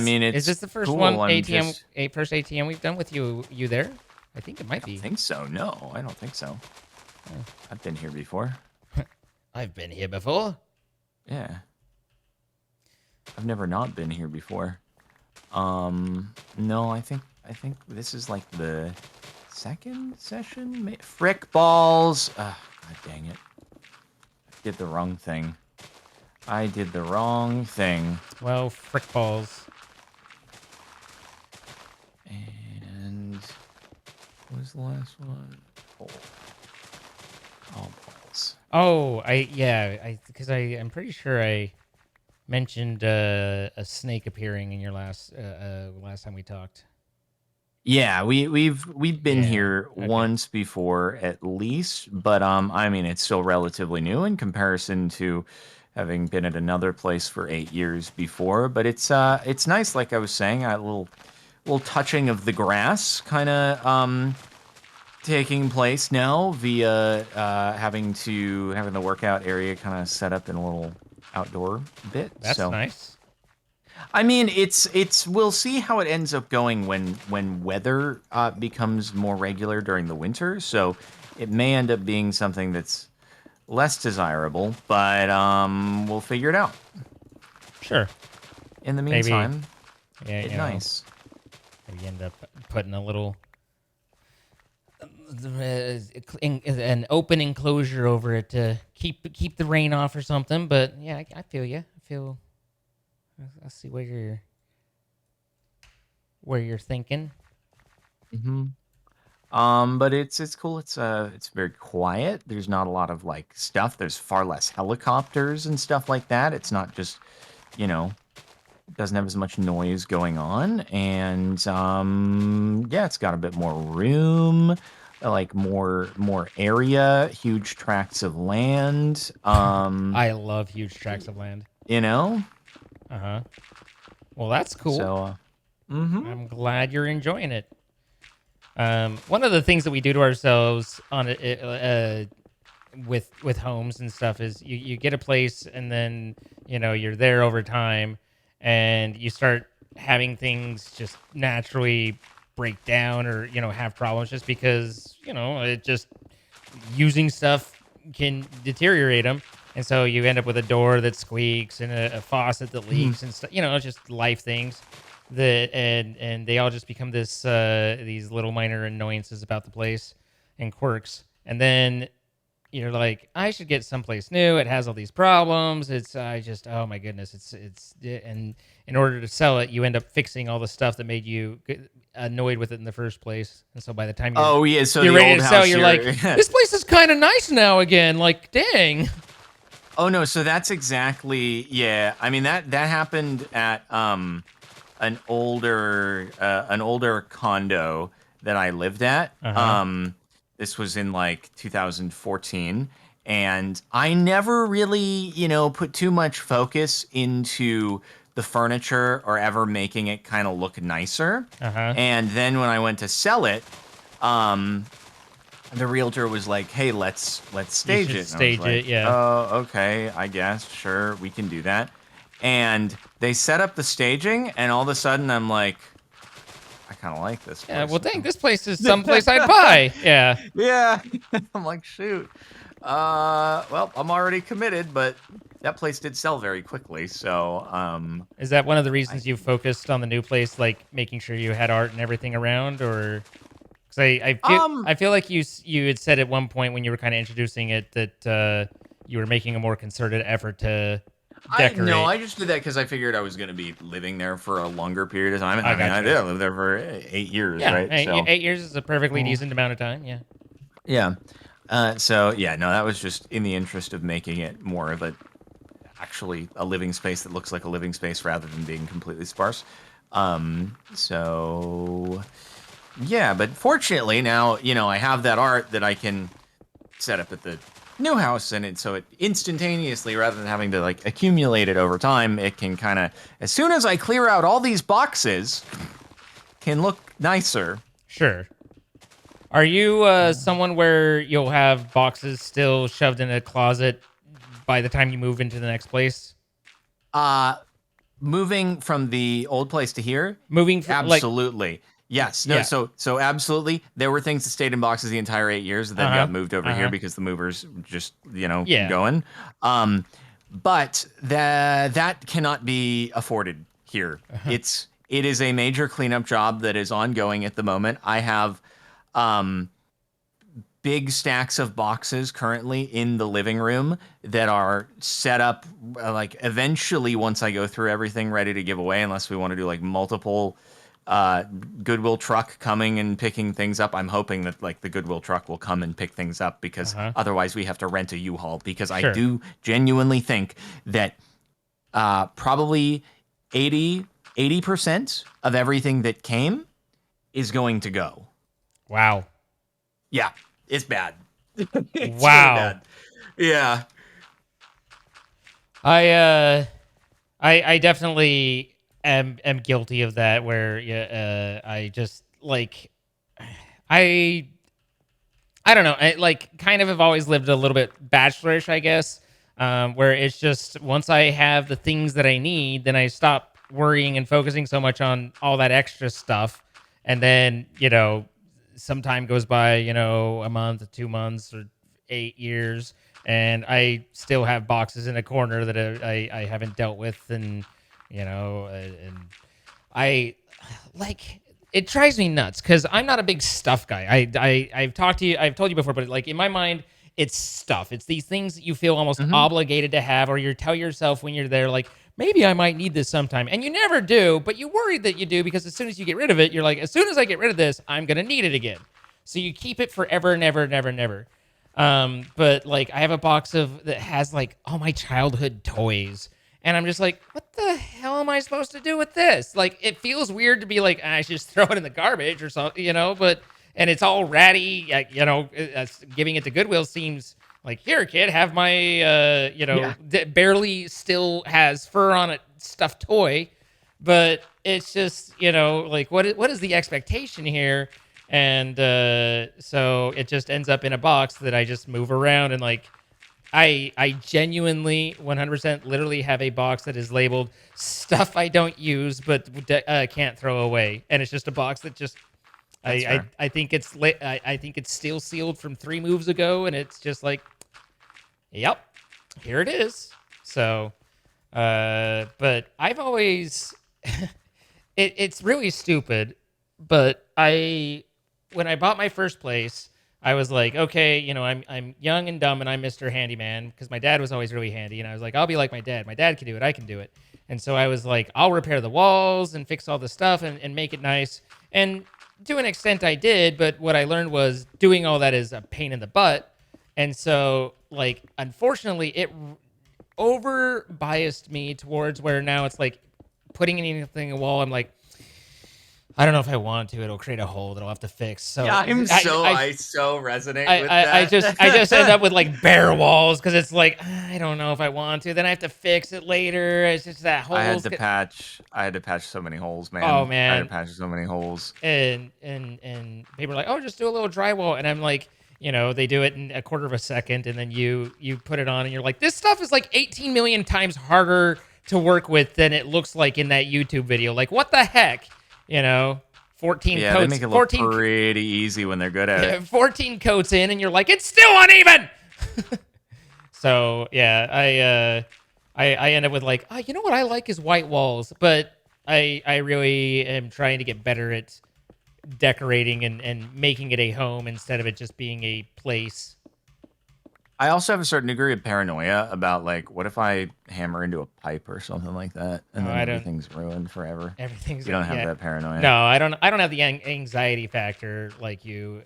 mean, it's is this the first cool. one I'm ATM just- first ATM we've done with you there? I think it might I be. don't think so. No, I don't think so. I've been here before. I've been here before. Yeah. I've never not been here before. No, I think this is like the second session. Frick balls. God dang it. I did the wrong thing. Well, frick balls. And what was the last one? Pole. Oh, balls. Oh, because I'm pretty sure I mentioned a snake appearing in your last time we talked. Yeah, we've been Yeah, here okay. once before at least, but I mean it's still relatively new in comparison to having been at another place for 8 years before. But it's nice, like I was saying, a little touching of the grass, kind of taking place now via having the workout area kind of set up in a little outdoor bit. That's So nice. I mean, it's we'll see how it ends up going when weather becomes more regular during the winter. So it may end up being something that's less desirable, but we'll figure it out. Sure. In the Maybe, meantime, yeah, it's you know, nice. maybe end up putting a little an open enclosure over it to keep the rain off or something. But yeah, I feel you. I see where you're thinking. Hmm. But it's cool. It's very quiet. There's not a lot of like stuff. There's far less helicopters and stuff like that. It's not just, you know, doesn't have as much noise going on, and yeah, it's got a bit more room, like more area, huge tracts of land. I love huge tracts of land. You know, Uh huh. Well, that's cool. so mm-hmm. I'm glad you're enjoying it. One of the things that we do to ourselves on with homes and stuff is you get a place and then you're there over time and you start having things just naturally break down or have problems just because it just using stuff can deteriorate them. And so you end up with a door that squeaks and a faucet that leaks and stuff, just life things that and they all just become these little minor annoyances about the place and quirks. And then you're like, I should get someplace new. It has all these problems. Oh my goodness. And in order to sell it, you end up fixing all the stuff that made you annoyed with it in the first place. And so by the time Oh yeah, so you're the ready old to sell, house you're here. like, this place is kind of nice now again. Like, dang. Oh no, so that's exactly, yeah. I mean that happened at an older condo that I lived at. Uh-huh. This was in like 2014, and I never really, put too much focus into the furniture or ever making it kind of look nicer. Uh-huh. And then when I went to sell it, um the realtor was like, "Hey, let's You stage should it." And I was stage like, it, yeah. "Oh, okay, I guess, sure, we can do that." And they set up the staging, and all of a sudden, I'm like, "I kind of like this Yeah, place well, dang, now." this place is someplace I'd buy. Yeah. Yeah, I'm like, shoot. Well, I'm already committed, but that place did sell very quickly, so Is that one of the I reasons you focused on the new place, like making sure you had art and everything around, or because um I feel like you had said at one point when you were kind of introducing it that you were making a more concerted effort to no, decorate. I just did that because I figured I was going to be living there for a longer period of time. And I I mean, I gotcha. did. I lived there for 8 years, Yeah, right? So 8 years is a perfectly decent amount of time. Yeah. yeah. So yeah, no, that was just in the interest of making it more of a actually a living space that looks like a living space rather than being completely sparse. So yeah, but fortunately now, I have that art that I can set up at the new house, and it instantaneously, rather than having to like accumulate it over time, it can kind of, as soon as I clear out all these boxes, can look nicer. Sure. Are you someone where you'll have boxes still shoved in a closet by the time you move into the next place? Uh Moving from the old place to here, Moving like absolutely. Yes. No, yeah. so absolutely. There were things that stayed in boxes the entire 8 years that then Uh-huh. got moved over here Uh-huh. because the movers just, Yeah. going. But that cannot be afforded here. It is a major cleanup job that is ongoing at the moment. I have um big stacks of boxes currently in the living room that are set up, like eventually once I go through everything ready to give away, unless we want to do like multiple uh Goodwill truck coming and picking things up. I'm hoping that like the Goodwill truck will come and pick things up, because Uh-huh. otherwise we have to rent a U-Haul, because I Sure. do genuinely think that probably 80% of everything that came is going to go. Wow. Yeah, it's bad. It's really Wow. bad. Yeah. I definitely am guilty of that where yeah, I just like I I don't know. I like kind of have always lived a little bit bachelorish, I guess, where it's just once I have the things that I need, then I stop worrying and focusing so much on all that extra stuff. And then, some time goes by, a month, 2 months, or 8 years, and I still have boxes in a corner that I haven't dealt with. And, and I like it drives me nuts because I'm not a big stuff guy. I've told you before, but like in my mind, it's stuff. It's these things that you feel almost obligated to have, or you tell yourself when you're there, like maybe I might need this sometime, and you never do, but you worry that you do because as soon as you get rid of it, you're like, as soon as I get rid of this, I'm gonna need it again. So you keep it forever and ever and ever and ever. But like I have a box that has like all my childhood toys. And I'm just like, what the hell am I supposed to do with this? Like, it feels weird to be like, I should just throw it in the garbage or something, but, and it's all ratty, giving it to Goodwill seems like, here, kid, have my, barely still has fur on it stuffed toy. But it's just, like, what is the expectation here? And so it just ends up in a box that I just move around and like, I genuinely 100% literally have a box that is labeled stuff I don't use but can't throw away, and it's just a box that just I think I think it's still sealed from 3 moves ago, and it's just like, yep, here it is. So, but I've always it's really stupid, but when I bought my first place, I was like, okay, I'm young and dumb and I'm Mr. Handyman because my dad was always really handy. And I was like, I'll be like my dad. My dad can do it. I can do it. And so I was like, I'll repair the walls and fix all the stuff and make it nice. And to an extent I did. But what I learned was doing all that is a pain in the butt. And so like, unfortunately, it over biased me towards where now it's like putting anything in a wall. I'm like, I don't know if I want to. It'll create a hole that I'll have to fix. So yeah, I so resonate with that. I just end up with like bare walls because it's like I don't know if I want to. Then I have to fix it later. It's just that holes. I had to patch so many holes, man. Oh man, I had to patch so many holes. And people are like, oh, just do a little drywall, and I'm like, they do it in a quarter of a second, and then you put it on, and you're like, this stuff is like 18 million times harder to work with than it looks like in that YouTube video. Like, what the heck? 14 coats. They make it look pretty easy when they're good at it. 14 coats in, and you're like, it's still uneven. So yeah, I end up with like, you know what I like is white walls, but I really am trying to get better at decorating and making it a home instead of it just being a place. I also have a certain degree of paranoia about like, what if I hammer into a pipe or something like that, and then everything's ruined forever. You don't have that paranoia. No, I don't have the anxiety factor like you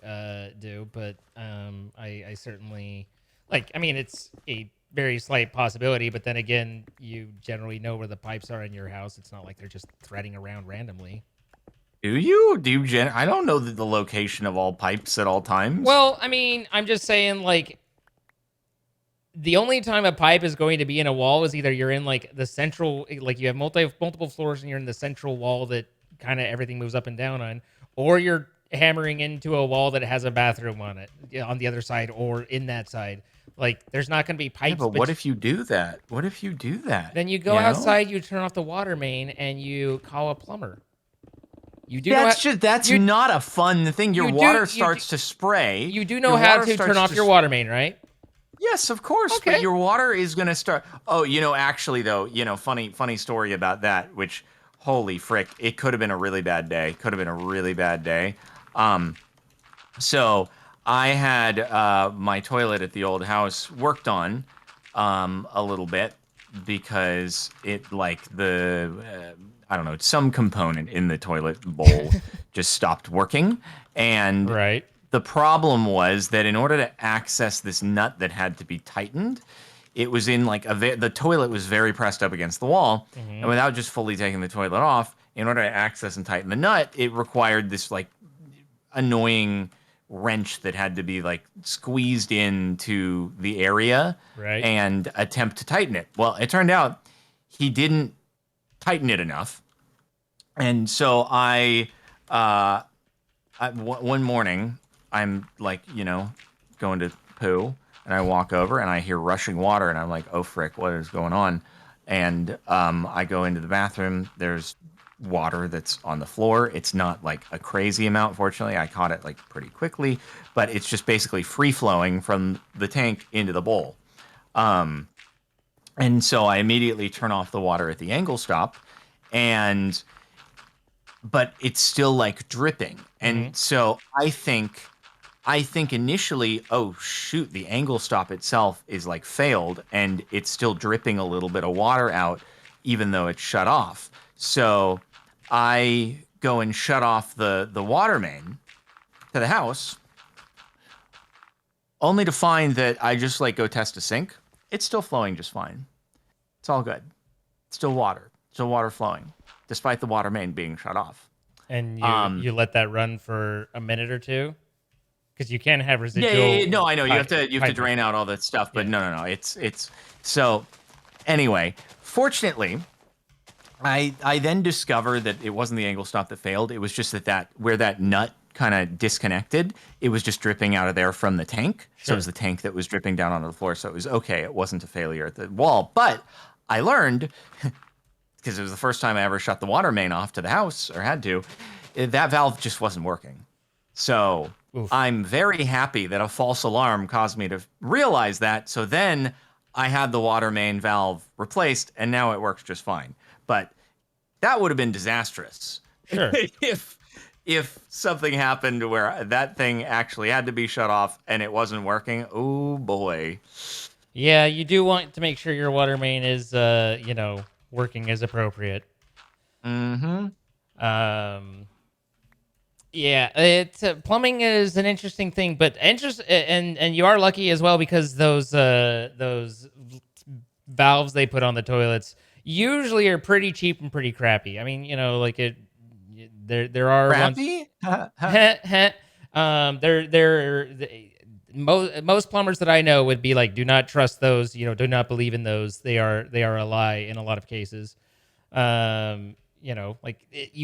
do, but I certainly like. I mean, it's a very slight possibility, but then again, you generally know where the pipes are in your house. It's not like they're just threading around randomly. Do you? I don't know the location of all pipes at all times. Well, I mean, I'm just saying like. The only time a pipe is going to be in a wall is either you're in like the central, like you have multiple floors and you're in the central wall that kind of everything moves up and down on, or you're hammering into a wall that has a bathroom on it on the other side or in that side. Like there's not going to be pipes. Yeah, but what if you do that? What if you do that? Then you go outside, you turn off the water main, and you call a plumber. You do. That's not a fun thing. Your water starts to spray. You do know how to turn off your water main, right? Yes, of course. Okay. But your water is going to start. Oh, actually, though, funny story about that, which, holy frick, it could have been a really bad day. So I had my toilet at the old house worked on a little bit because it, like, I don't know, some component in the toilet bowl just stopped working. And right. The problem was that in order to access this nut that had to be tightened, it was in like the toilet was very pressed up against the wall, and without just fully taking the toilet off, in order to access and tighten the nut, it required this like annoying wrench that had to be like squeezed into the area and attempt to tighten it. Well, it turned out he didn't tighten it enough, and so one morning. I'm like, going to poo, and I walk over and I hear rushing water, and I'm like, oh frick, what is going on? And I go into the bathroom. There's water that's on the floor. It's not like a crazy amount, fortunately. I caught it like pretty quickly, but it's just basically free flowing from the tank into the bowl. And so I immediately turn off the water at the angle stop, but it's still like dripping. And so I think initially, oh shoot, the angle stop itself is like failed and it's still dripping a little bit of water out, even though it's shut off. So I go and shut off the water main to the house, only to find that I just like go test a sink. It's still flowing just fine. It's all good. It's still water flowing, despite the water main being shut off. And you let that run for a minute or two, because you can have residual. Yeah. No, I know you have to drain out all that stuff, but no. It's so. Anyway, fortunately, I then discovered that it wasn't the angle stop that failed. It was just that where that nut kind of disconnected, it was just dripping out of there from the tank. Sure. So it was the tank that was dripping down onto the floor. So it was okay. It wasn't a failure at the wall. But I learned, because it was the first time I ever shut the water main off to the house, or had to, that valve just wasn't working. So I'm very happy that a false alarm caused me to realize that. So then I had the water main valve replaced, and now it works just fine. But that would have been disastrous. Sure. If something happened where that thing actually had to be shut off and it wasn't working, oh boy. Yeah, you do want to make sure your water main is, working as appropriate. Yeah, it's plumbing is an interesting thing, but and you are lucky as well, because those valves they put on the toilets usually are pretty cheap and pretty crappy. I mean, there are Crappy? Most plumbers that I know would be like, do not trust those. Do not believe in those. They are a lie in a lot of cases. You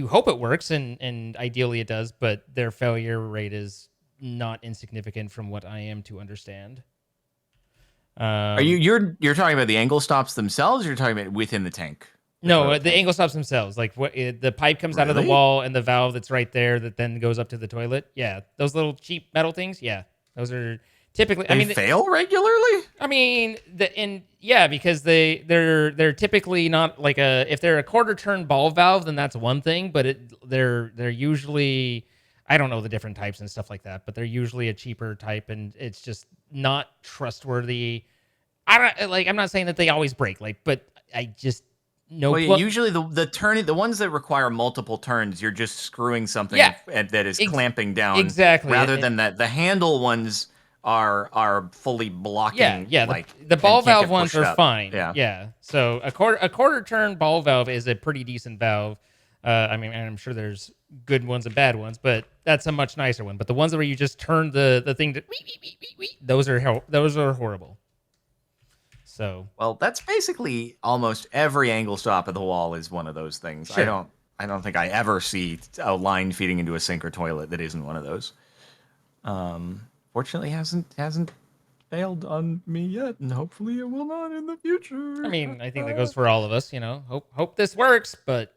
hope it works, and ideally it does, but their failure rate is not insignificant from what I am to understand. Are you're talking about the angle stops themselves, or you're talking about within the tank? No, the angle stops themselves. Like the pipe comes out of the wall, and the valve that's right there that then goes up to the toilet. Yeah, those little cheap metal things. Yeah, those are typically. They fail regularly. I mean, because they're typically not like if they're a quarter turn ball valve, then that's one thing. But they're usually, I don't know the different types and stuff like that, but they're usually a cheaper type, and it's just not trustworthy. I'm not saying that they always break, but I just. No. Well, usually the ones that require multiple turns, you're just screwing something that is clamping down. Exactly. Rather than that, the handle ones are fully blocking. Yeah. The ball valve ones are fine. Yeah. So a quarter turn ball valve is a pretty decent valve. I mean, and I'm sure there's good ones and bad ones, but that's a much nicer one. But the ones where you just turn the thing to those are horrible. So, well, that's basically almost every angle stop at the wall is one of those things. Sure. I don't think I ever see a line feeding into a sink or toilet that isn't one of those. Fortunately, hasn't failed on me yet, and hopefully it will not in the future. I mean, I think that goes for all of us. Hope this works, but.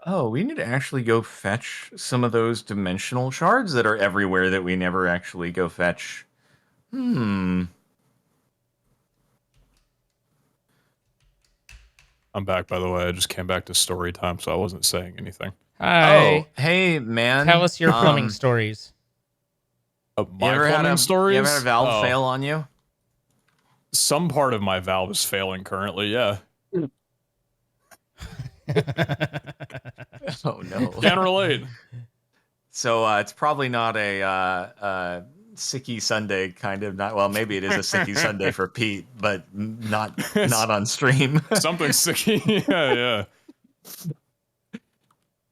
Oh, we need to actually go fetch some of those dimensional shards that are everywhere that we never actually go fetch. I'm back, by the way. I just came back to story time, so I wasn't saying anything. Hi. Oh, hey, man. Tell us your plumbing stories. My plumbing stories? You ever had a valve fail on you? Some part of my valve is failing currently, yeah. Oh, no. Can't relate. So it's probably not a Sicky Sunday kind of, not, well, maybe it is a Sicky Sunday for Pete, but not on stream. Something Sicky, yeah.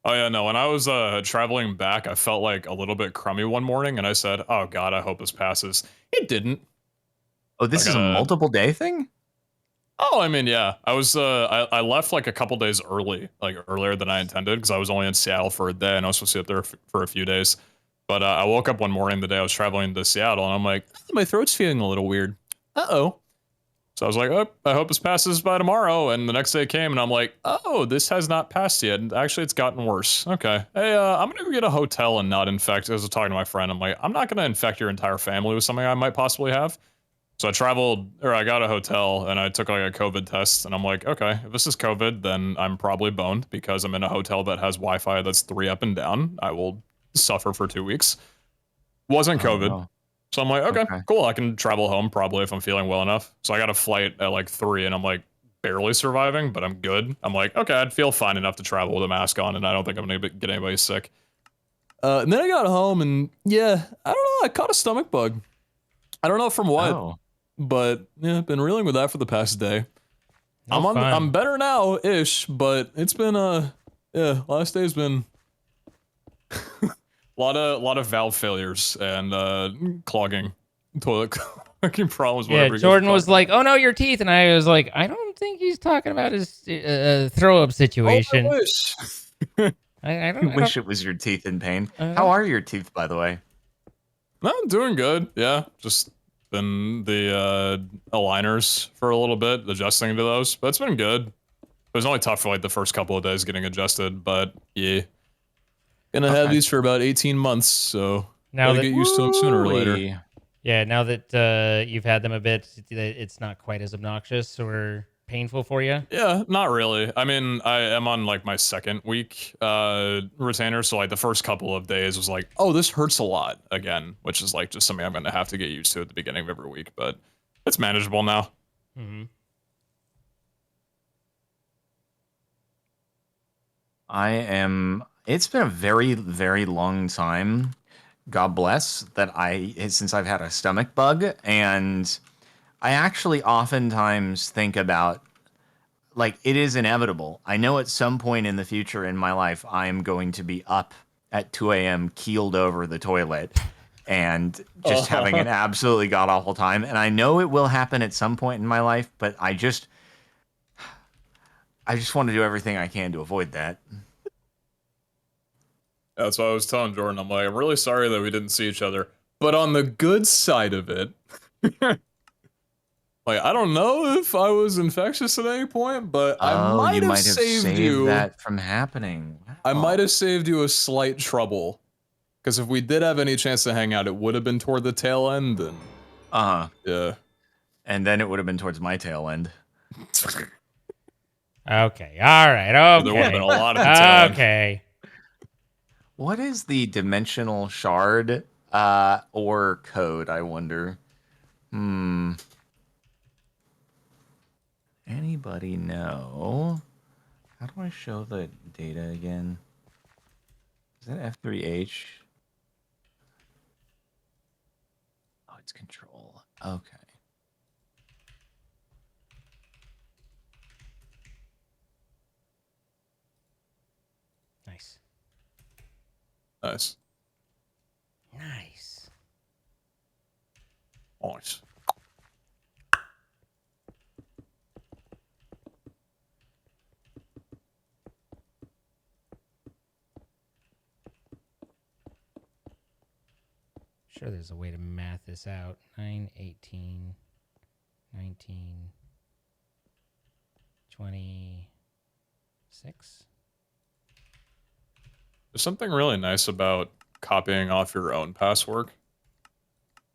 Oh yeah, no, when I was traveling back, I felt like a little bit crummy one morning, and I said, oh god, I hope this passes. It didn't. Oh, this is a multiple day thing? Oh, I mean, yeah. I was I left like a couple days early, like earlier than I intended, because I was only in Seattle for a day and I was supposed to be up there for a few days. But I woke up one morning the day I was traveling to Seattle and I'm like, my throat's feeling a little weird. Uh-oh. So I was like, oh, I hope this passes by tomorrow. And the next day came and I'm like, oh, this has not passed yet. And actually, it's gotten worse. Okay. Hey, I'm going to go get a hotel and not infect. I was talking to my friend. I'm like, I'm not going to infect your entire family with something I might possibly have. So I got a hotel and I took like a COVID test. And I'm like, okay, if this is COVID, then I'm probably boned because I'm in a hotel that has Wi-Fi that's 3 up and down. I will suffer for 2 weeks. Wasn't Oh COVID. no. So I'm like, okay, Okay. cool. I can travel home probably if I'm feeling well enough. So I got a flight at like 3 and I'm like barely surviving, but I'm good. I'm like, okay, I'd feel fine enough to travel with a mask on and I don't think I'm gonna get anybody sick. And then I got home and yeah, I don't know, I caught a stomach bug. I don't know from what, Oh. but yeah, I've been reeling with that for the past day. No fun. I'm better now-ish, but it's been yeah, last day's been lot of valve failures and clogging toilet clogging problems. Yeah, Whatever you guys are Jordan was talking like, "Oh no, your teeth," and I was like, "I don't think he's talking about his throw up about. situation." Oh, I wish. I I don't. wish it was your teeth in pain. I How don't. are your teeth, by the way? No, I'm doing good. Yeah, just been the aligners for a little bit, adjusting to those, but it's been good. It was only tough for like the first couple of days getting adjusted, but yeah, gonna have Okay. these for about 18 months, so Now gotta that get used to them sooner or later. Woo-wee. Yeah, now that you've had them a bit, it's not quite as obnoxious or painful for you. Yeah, not really. I mean, I am on like my second week retainer, so like the first couple of days was like, oh, this hurts a lot again, which is like just something I'm gonna have to get used to at the beginning of every week, but it's manageable now. Hmm. It's been a very, very long time. God bless that since I've had a stomach bug, and I actually oftentimes think about, like, it is inevitable. I know at some point in the future in my life, I am going to be up at 2 a.m. keeled over the toilet and just having an absolutely god awful time. And I know it will happen at some point in my life, but I just want to do everything I can to avoid that. That's what I was telling Jordan. I'm like, I'm really sorry that we didn't see each other, but on the good side of it, like, I don't know if I was infectious at any point, but I Oh, you might have might have saved saved you. that from happening. I might Wow. have saved you a slight trouble. Because if we did have any chance to hang out, it would have been toward the tail end, and Uh-huh. yeah. And then it would have been towards my tail end. Okay. All right. There would have been Okay. a lot at the tail end. Okay. What is the dimensional shard or code, I wonder? Anybody know? How do I show the data again? Is that F3H? Oh, it's control. Okay. Nice. Nice. Nice. Nice. Sure, there's a way to math this out. 9, 18, 19, 26. There's something really nice about copying off your own password.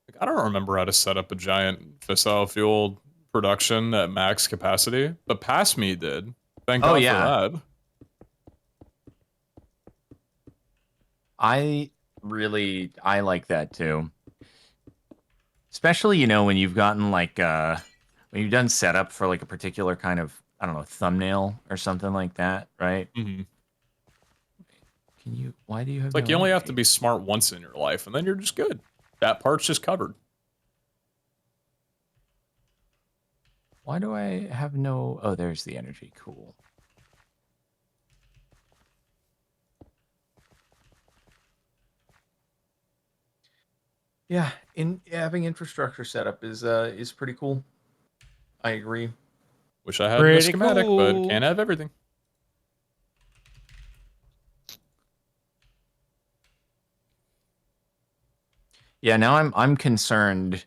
Like, I don't remember how to set up a giant fissile fuel production at max capacity, but Pass Me did. Thank Oh, God for yeah. that. I like that too. Especially, when you've gotten like when you've done setup for like a particular kind of, I don't know, thumbnail or something like that, right? Mm-hmm. Why do you have It's like no you only have to energy? be smart once in your life, and then you're just good. That part's just covered. Why do I have no? Oh, there's the energy. Cool. Yeah, having infrastructure setup is pretty cool. I agree. Wish I had a Pretty schematic, cool. but can't have everything. Yeah, now I'm concerned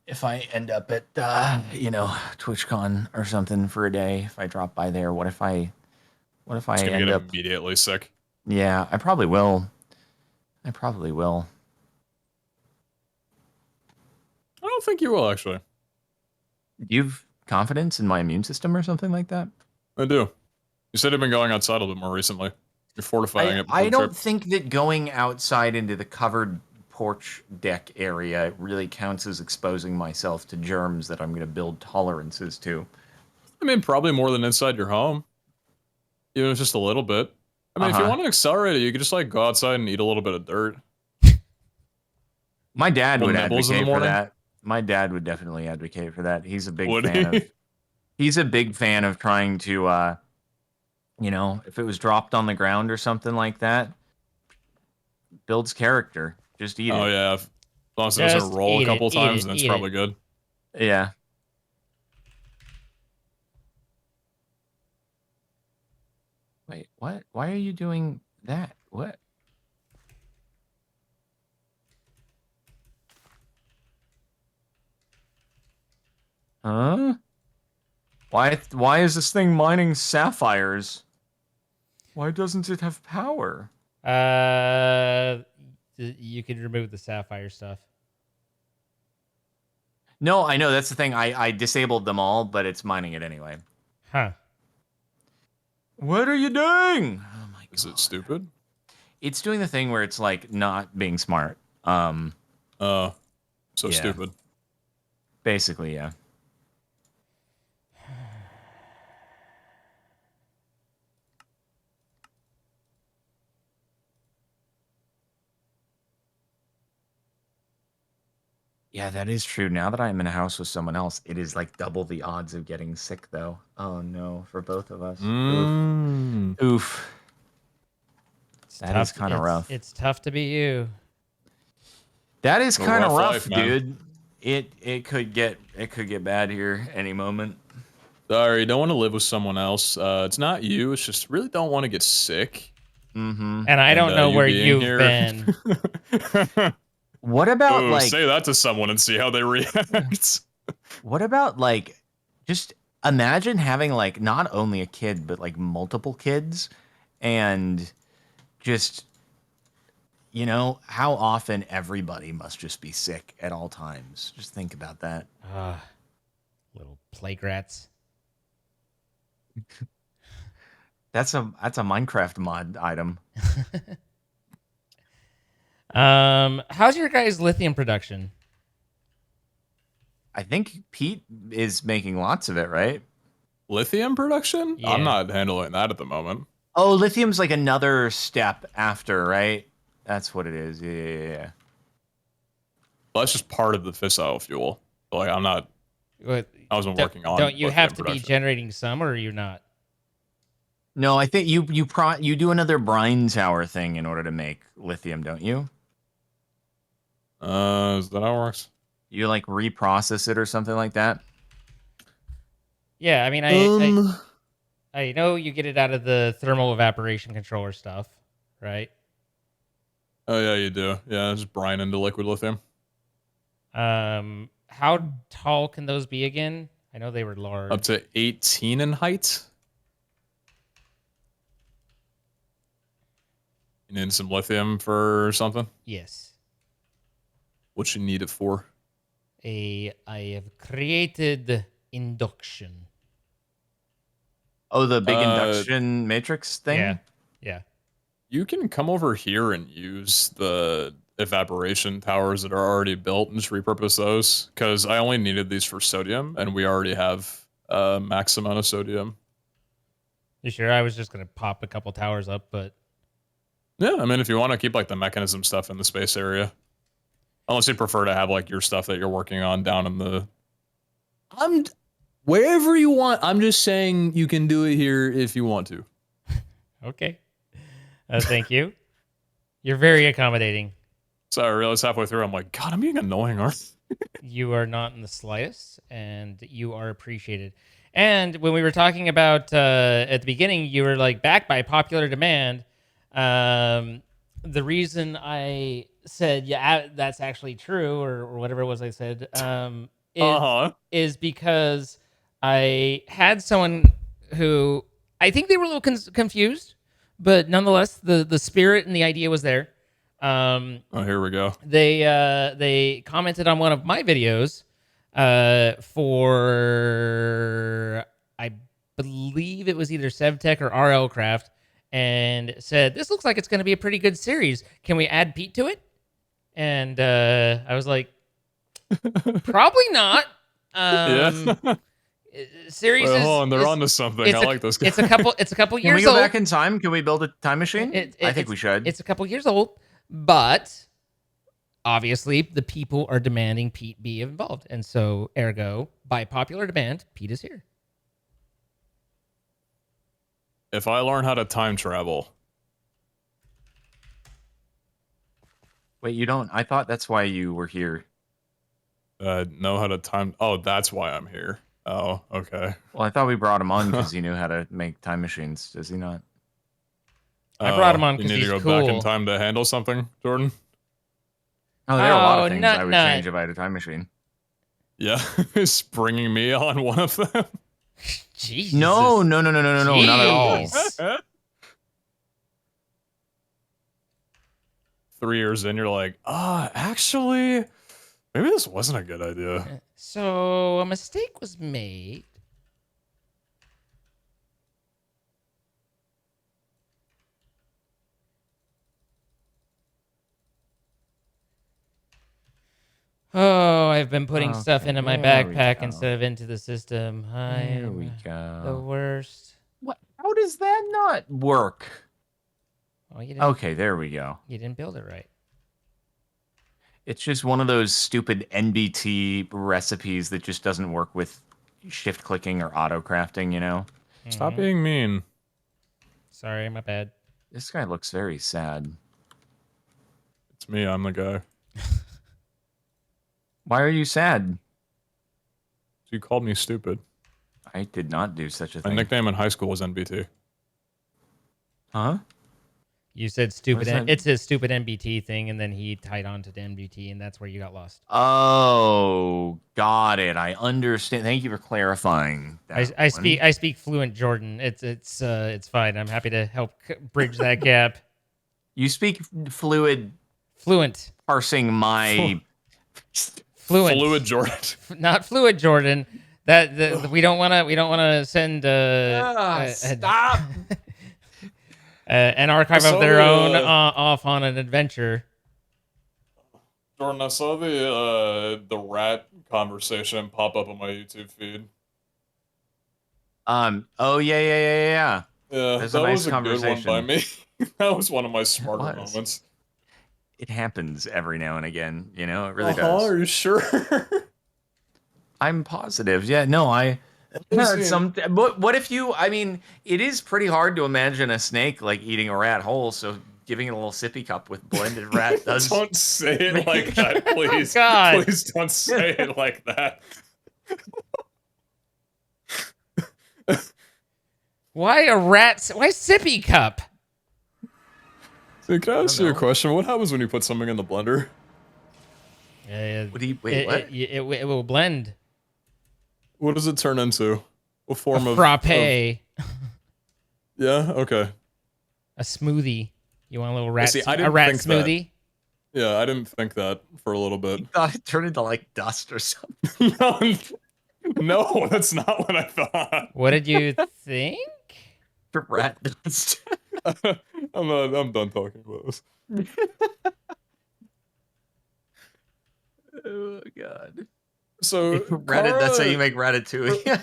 if I end up at TwitchCon or something for a day. If I drop by there, what if I It's gonna get end up? immediately sick. Yeah, I probably will. I probably will. I don't think you will, actually. Do you have confidence in my immune system or something like that? I do. You said you've been going outside a little bit more recently. You're fortifying it before I the don't trip. think that going outside into the covered porch deck area really counts as exposing myself to germs that I'm going to build tolerances to. I mean, probably more than inside your home. Even if it's just a little bit. I mean, if you Uh-huh. want to accelerate it, you could just like go outside and eat a little bit of dirt. My dad Little would nibbles in the advocate for morning. that. My dad would definitely advocate for that. He's a big Would fan of he? trying to if it was dropped on the ground or something like that, builds character. Just eat Oh it. yeah. As long as it doesn't Just roll a eat it, couple eat times, it, then it's eat probably it. good. Yeah. Wait, what? Why are you doing that? What? Huh? Why is this thing mining sapphires? Why doesn't it have power? You can remove the sapphire stuff. No, I know that's the thing. I disabled them all, but it's mining it anyway. Huh. What are you doing? Oh my god. Is it stupid? It's doing the thing where it's like not being smart. Oh, so Yeah. stupid. Basically, yeah. Yeah, that is true. Now that I'm in a house with someone else, it is like double the odds of getting sick, though. Oh no, for both of us. Mm. Oof. Oof. It's That is tough. kind of rough. It's tough to be you. That is A kind of rough rough, life, man. dude. It could get bad here any moment. Sorry, don't want to live with someone else. It's not you. It's just really don't want to get sick. Mm-hmm. And I don't know You where being you've here. been. What about Oh, like say that to someone and see how they react. what about like just imagine having like not only a kid but like multiple kids and just how often everybody must just be sick at all times. Just think about that. Little plague rats. That's a Minecraft mod item. How's your guys' lithium production? I think Pete is making lots of it, right? Lithium production? Yeah. I'm not handling that at the moment. Oh, lithium's like another step after, right? That's what it is. Yeah. Well, that's just part of the fissile fuel. Like I'm not. What- I wasn't working on. Don't you lithium have to be production. generating some, or are you not? No, I think you do another brine tower thing in order to make lithium, don't you? Is that how it works? You like reprocess it or something like that? Yeah, I mean, I know you get it out of the thermal evaporation controller stuff, right? Oh yeah, you do. Yeah, just brine into liquid lithium. How tall can those be again? I know they were large. Up to 18 in height. You need some lithium for something? Yes. What you need it for? I have created induction. Oh, the big induction matrix thing? Yeah. Yeah. You can come over here and use the evaporation towers that are already built and just repurpose those. Because I only needed these for sodium, and we already have a max amount of sodium. You sure? I was just gonna pop a couple towers up, but Yeah, I mean, if you want to keep like the mechanism stuff in the space area, unless you prefer to have like your stuff that you're working on down in the. I'm wherever you want. I'm just saying you can do it here if you want to. okay. Thank you. You're very accommodating. So I realized halfway through, I'm like, God, I'm being annoying, aren't I? You are not in the slightest, and you are appreciated. And when we were talking about at the beginning, you were like backed by popular demand. The reason I said yeah, that's actually true, or whatever it was I said, is because I had someone who I think they were a little confused, but nonetheless, the spirit and the idea was there. Oh, here we go. They commented on one of my videos for I believe it was either SevTech or RL Craft, and said this looks like it's going to be a pretty good series. Can we add Pete to it? And I was like, probably not. Yeah. Series Well, is hold on, they're onto something. I like this guy. It's a couple. It's a couple Can we years go old. back in time? Can we build a time machine? I think we should. It's a couple years old, but obviously the people are demanding Pete be involved, and so ergo, by popular demand, Pete is here. If I learn how to time travel, Wait, you don't? I thought that's why you were here. know how to time. Oh, that's why I'm here. Oh, okay. Well, I thought we brought him on because he knew how to make time machines. Does he not? I brought him on You 'cause need to he's go back in cool. time to handle something, Jordan. Oh, there are a lot Oh, of things I would change if I had a time machine. Yeah, is bringing me on one of them. Jesus. No, not at all. Jeez. 3 years in, you're like, actually, maybe this wasn't a good idea. So a mistake was made. Oh, I've been putting stuff Okay, into my there we backpack go. instead of into the system. There we The go. worst. What? How does that not work? Oh, you didn't. Okay, there we go. You didn't build it right. It's just one of those stupid NBT recipes that just doesn't work with shift clicking or auto crafting, you know? Stop being mean. Sorry, my bad. This guy looks very sad. It's me. I'm the guy. Why are you sad? You called me stupid. I did not do such a My thing. nickname in high school was NBT. Huh? You said stupid. What is that? It's a stupid NBT thing, and then he tied on to the NBT, and that's where you got lost. Oh, got it. I understand. Thank you for clarifying that I one. speak fluent Jordan. It's fine. I'm happy to help bridge that gap. You speak fluid Fluent. parsing my... Fluent. Fluid Jordan. Not fluid Jordan. That we don't want to send stop. an archive of their own off on an adventure. Jordan, I saw the rat conversation pop up on my YouTube feed. Oh, yeah. Yeah, That's that a nice was a good one by conversation. me. That was one of my smarter was. moments. It happens every now and again, you know? It really does. Are you sure? I'm positive. Yeah, no, I... What if you... I mean, it is pretty hard to imagine a snake, like, eating a rat whole, so giving it a little sippy cup with blended rat does... Don't say it like that, please. God. Please don't say it like that. Why sippy cup? So can I ask you a know. question? What happens when you put something in the blender? What? It will blend. What does it turn into? What form of Frappe. Yeah. Okay. A smoothie. You want a little rat? See, I a didn't rat think that. smoothie? Yeah, I didn't think that for a little bit. I thought it turned into, like, dust or something. No, that's not what I thought. What did you think? Rat dust. I'm done talking about this. Oh, God. So That's how you make ratatouille.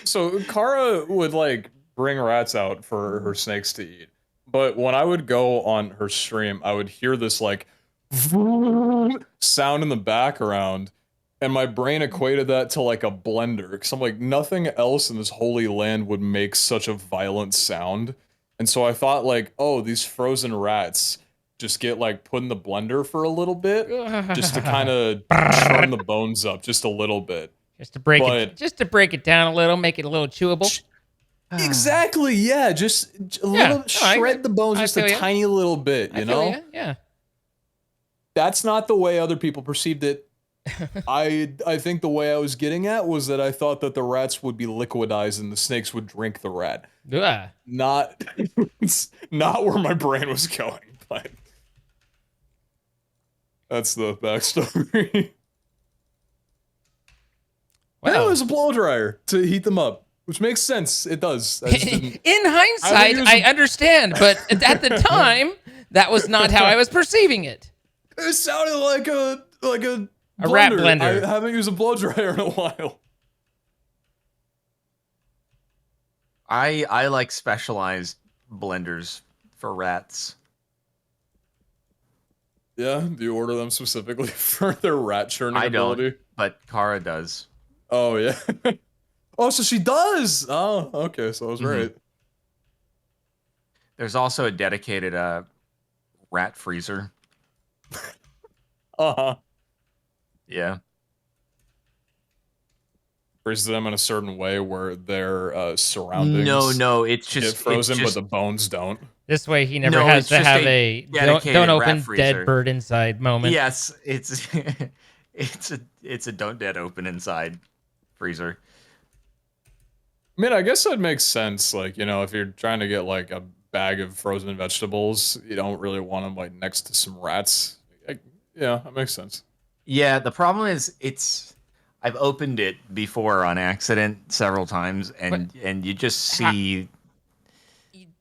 So Kara would like bring rats out for her snakes to eat. But when I would go on her stream, I would hear this like sound in the background, and my brain equated that to like a blender. Because I'm like, nothing else in this holy land would make such a violent sound. And so I thought like, oh, these frozen rats just get like put in the blender for a little bit, just to kind of churn the bones up just a little bit. Just to break But- it, just to break it down a little, make it a little chewable. Exactly. Yeah. Just a little no, shred the bones I just a feel ya. tiny little bit. You know. Yeah. That's not the way other people perceived it. I think the way I was getting at was that I thought that the rats would be liquidized and the snakes would drink the rat. Ugh. Not not where my brain was going, but that's the backstory. Wow. Yeah, it was a blow dryer to heat them up, which makes sense. It does. I just didn't. In hindsight, I understand, but at the time, that was not how I was perceiving it. It sounded like a rat blender. I haven't used a blow dryer in a while. I like specialized blenders for rats. Yeah, do you order them specifically for their rat churning I ability? don't, but Kara does. Oh yeah. Oh, so she does. Oh, okay. So I was right. There's also a dedicated rat freezer. Uh-huh. Yeah. Freezes them in a certain way where their surroundings No, it's get just frozen, it's just, but the bones don't. This way, he never No, has it's to just have a a dedicated don't rat open freezer. dead bird inside moment. Yes, it's it's a don't dead open inside freezer. I mean, I guess that makes sense. Like, you know, if you're trying to get like a bag of frozen vegetables, you don't really want them like next to some rats. Yeah, that makes sense. Yeah, the problem is I've opened it before on accident several times, and you just see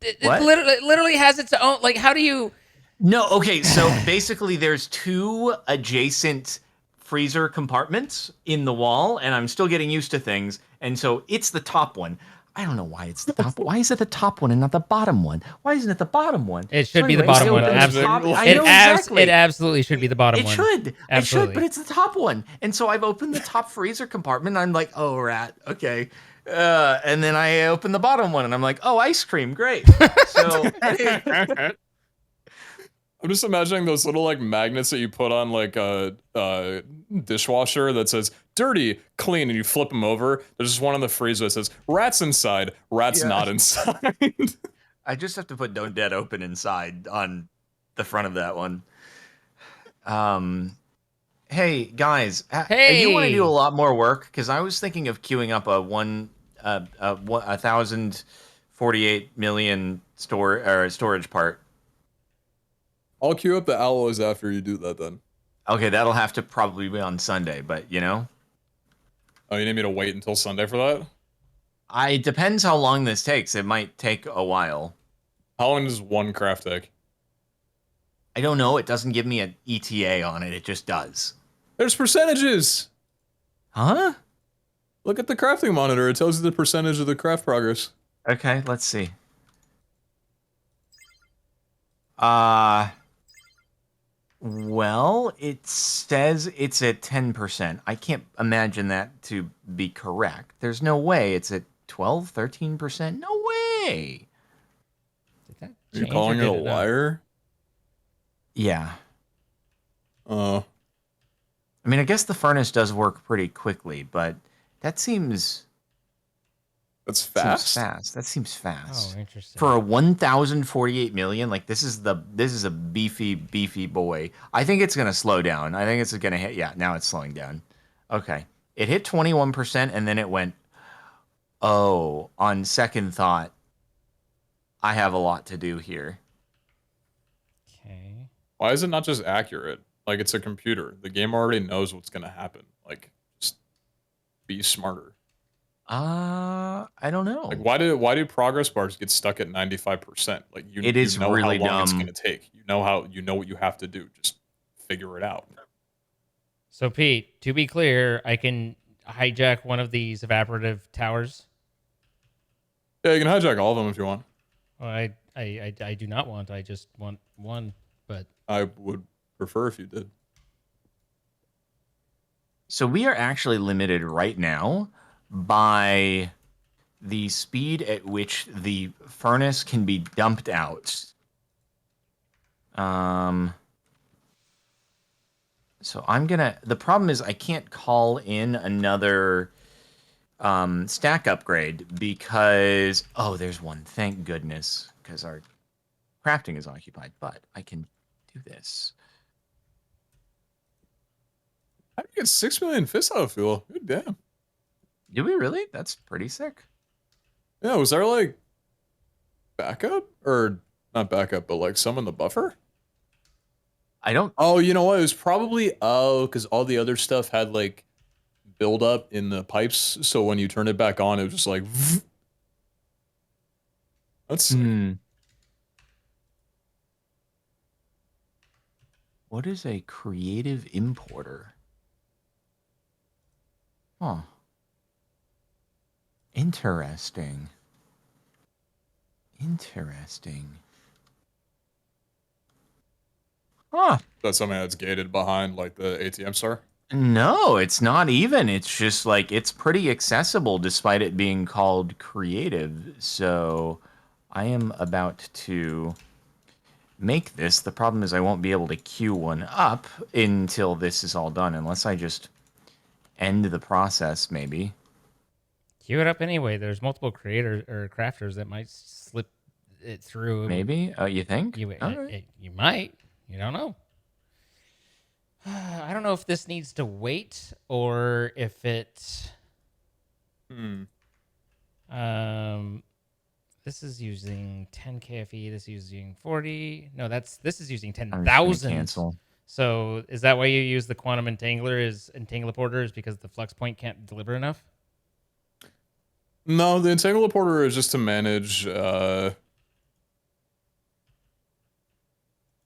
It What? literally has its own. Like, how do you? No, okay, so basically there's two adjacent freezer compartments in the wall, and I'm still getting used to things, and so it's the top one. I don't know why it's the top. Why is it the top one and not the bottom one? Why isn't it the bottom one? It should So be the anyways, bottom I one. opened the Absolutely. top- I It know exactly. it absolutely should be the bottom It one. should. Absolutely. But it's the top one. And so I've opened the top freezer compartment. And I'm like, oh, rat. Okay. And then I open the bottom one and I'm like, oh, ice cream. Great. So I'm just imagining those little like magnets that you put on like a dishwasher that says dirty, clean, and you flip them over. There's just one on the freezer that says rats inside, rats Yeah. not inside. I just have to put don't dead open inside on the front of that one. Hey guys, Hey. you want to do a lot more work? Because I was thinking of queuing up a 1,048 million storage part. I'll queue up the alloys after you do that then. Okay, that'll have to probably be on Sunday, but you know, Oh, you need me to wait until Sunday for that? it depends how long this takes. It might take a while. How long does one craft take? I don't know. It doesn't give me an ETA on it. It just does. There's percentages! Huh? Look at the crafting monitor. It tells you the percentage of the craft progress. Okay, let's see. Well, it says it's at 10%. I can't imagine that to be correct. There's no way it's at 12, 13%. No way. Did that Are you change calling or it a did not? liar? Yeah. Oh. I mean, I guess the furnace does work pretty quickly, but that seems That's fast? fast. That seems fast. Oh, interesting. For a 1,048 million, like this is a beefy boy. I think it's gonna slow down. I think it's gonna hit. Yeah, now it's slowing down. Okay, it hit 21%, and then it went. Oh, on second thought, I have a lot to do here. Okay. Why is it not just accurate? Like, it's a computer. The game already knows what's gonna happen. Like, just be smarter. I don't know. Like, why do progress bars get stuck at 95%? Like, It is you know really how long it's dumb. gonna take. You know what you have to do. Just figure it out. So Pete, to be clear, I can hijack one of these evaporative towers. Yeah, you can hijack all of them if you want. Well, I do not want. I just want one. But I would prefer if you did. So we are actually limited right now by the speed at which the furnace can be dumped out. So I'm gonna. The problem is I can't call in another stack upgrade because there's one. Thank goodness, because our crafting is occupied. But I can do this. How do you get 6 million fissile fuel? Good damn. Do we really? That's pretty sick. Yeah, was there like backup or not backup, but like some in the buffer? I don't. Oh, you know what? It was probably because all the other stuff had like build up in the pipes. So when you turn it back on, it was just like. That's sick. What is a creative importer? Huh. Interesting. Interesting. Huh. That's something that's gated behind like the ATM star. No, it's not even. It's just like it's pretty accessible despite it being called creative. So I am about to make this. The problem is I won't be able to queue one up until this is all done, unless I just end the process, maybe. Queue it up anyway. There's multiple creators or crafters that might slip it through. Maybe? You think? You All right. you might. You don't know. I don't know if this needs to wait or if it. This is using 10 KFE. This is using 40. No, this is using I'm just gonna 10,000. cancel. So is that why you use the quantum entangler is entangler is because the flux point can't deliver enough? No, the entangle porter is just to manage. Oh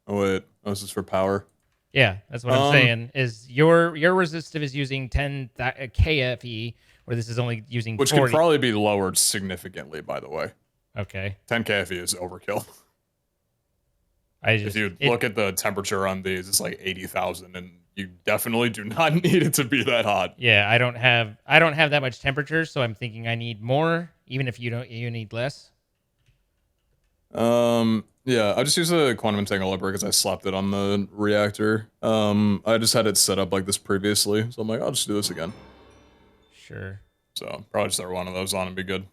wait, this is for power. Yeah, that's what I'm saying. Is your resistive is using 10 KFE, where this is only using Which 40. could probably be lowered significantly, by the way. Okay. 10 KFE is overkill. If you look at the temperature on these, it's like 80,000, and you definitely do not need it to be that hot. Yeah, I don't have that much temperature, so I'm thinking I need more, even if you need less. Yeah, I just use a quantum entangler because I slapped it on the reactor. I just had it set up like this previously, so I'm like, I'll just do this again. Sure. So probably just throw one of those on and be good.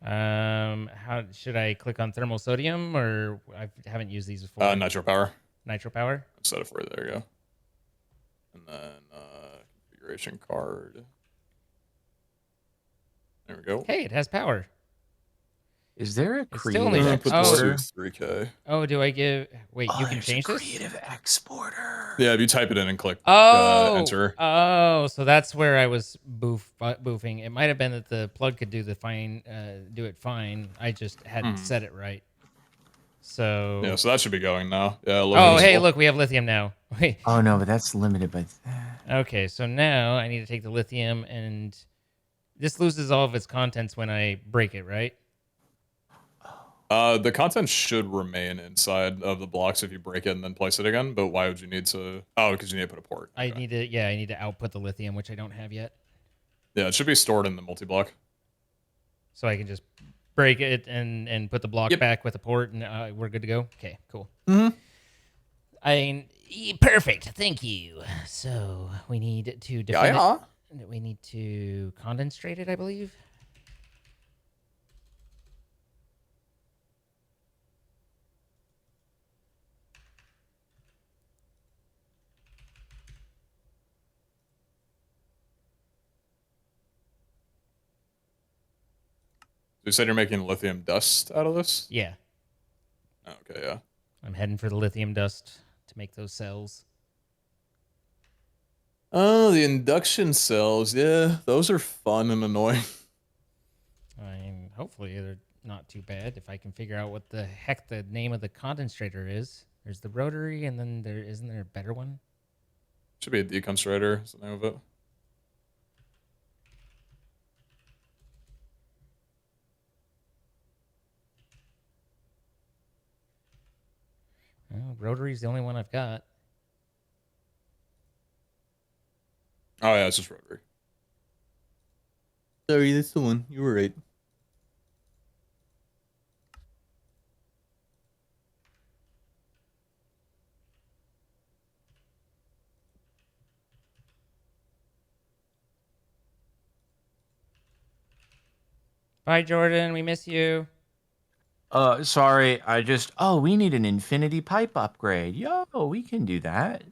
How should I click on thermal sodium, or I haven't used these before? Nitro power. Nitro power. Set it for you. There you go. And then configuration card. There we go. Hey, it has power. Is there a still only creative put Put this exporter? to 3K. Oh, do I give? Wait, you can There's change a this. creative exporter. Yeah, if you type it in and click enter. Oh, so that's where I was boofing. It might have been that the plug could do it fine. I just hadn't set it right. So Yeah, so that should be going now. Yeah. Look, we have lithium now. Wait. Oh no, but that's limited by Okay, so now I need to take the lithium, and this loses all of its contents when I break it, right? The content should remain inside of the blocks if you break it and then place it again, but why would you need to... Oh, because you need to put a port. I need to output the lithium, which I don't have yet. Yeah, it should be stored in the multi-block. So I can just break it and put the block back with a port, and we're good to go? Okay, cool. Perfect, thank you. So we need to define it. We need to condenstrate it, I believe. You said you're making lithium dust out of this? Yeah. Okay, yeah. I'm heading for the lithium dust to make those cells. Oh, the induction cells. Yeah, those are fun and annoying. Hopefully they're not too bad if I can figure out what the heck the name of the condensator is. There's the rotary, and then isn't there a better one? Should be a deconstrator, is the name of it. Well, rotary's the only one I've got. Oh, yeah, it's just rotary. Sorry, that's the one. You were right. Bye, Jordan. We miss you. Sorry, we need an infinity pipe upgrade. Yo, we can do that.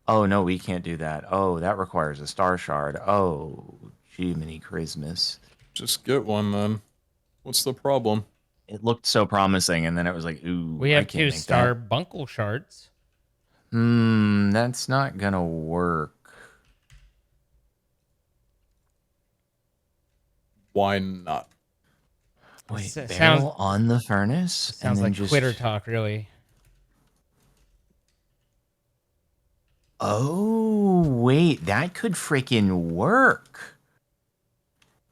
Oh, no, we can't do that. Oh, that requires a star shard. Oh, Jiminy Christmas. Just get one then. What's the problem? It looked so promising, and then it was like, ooh, We I have can't 2 make star that. bunkle shards. That's not gonna work. Why not? Wait, Sounds barrel on the furnace, and then like just quitter talk, really. Oh, wait, that could freaking work.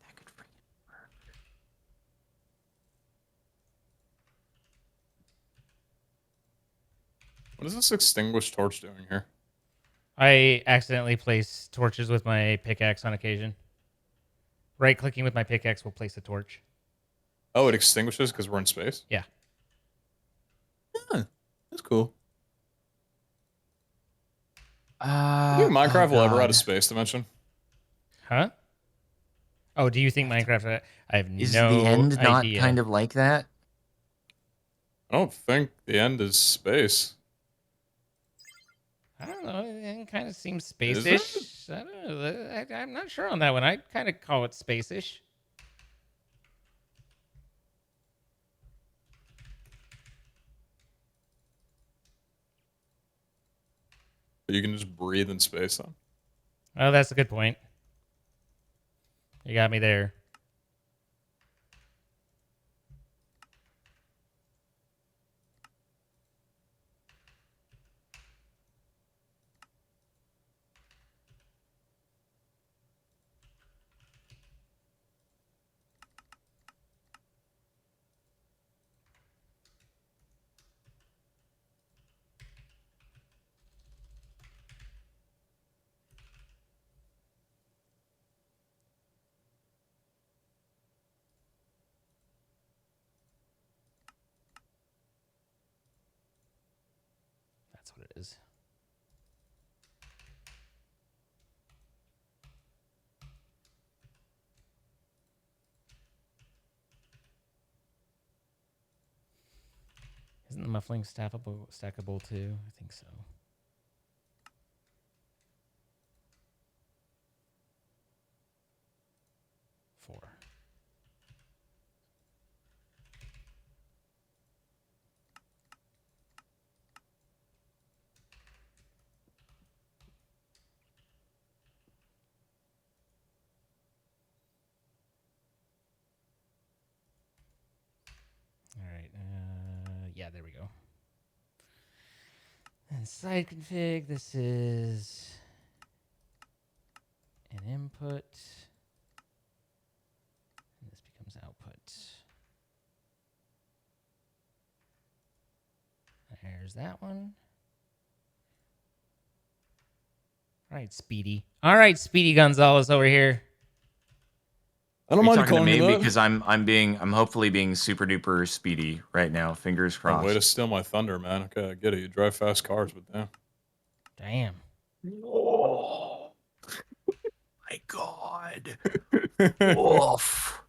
That could freaking work. What is this extinguished torch doing here? I accidentally place torches with my pickaxe on occasion. Right-clicking with my pickaxe will place a torch. Oh, it extinguishes because we're in space? Yeah. Huh, that's cool. Uh, You think Minecraft oh will ever out God. of space dimension? Huh? Oh, do you think Minecraft... I have Is no the end not idea. kind of like that? I don't think the end is space. I don't know. It kind of seems Is it? space-ish. I don't know. I'm not sure on that one. I kind of call it space-ish. But you can just breathe in space then? Oh, that's a good point. You got me there. That's what it is. Isn't the muffling stackable too? I think so. Four. All right. Yeah, there we go. And side config, this is an input. And this becomes output. There's that one. All right, Speedy. All right, Speedy Gonzalez over here. I Are don't you mind talking to calling you me that. because I'm hopefully being super duper speedy right now. Fingers Oh, way to crossed. steal my thunder, man. Okay, I get it. You drive fast cars, but damn. Damn. Oh my God. Woof.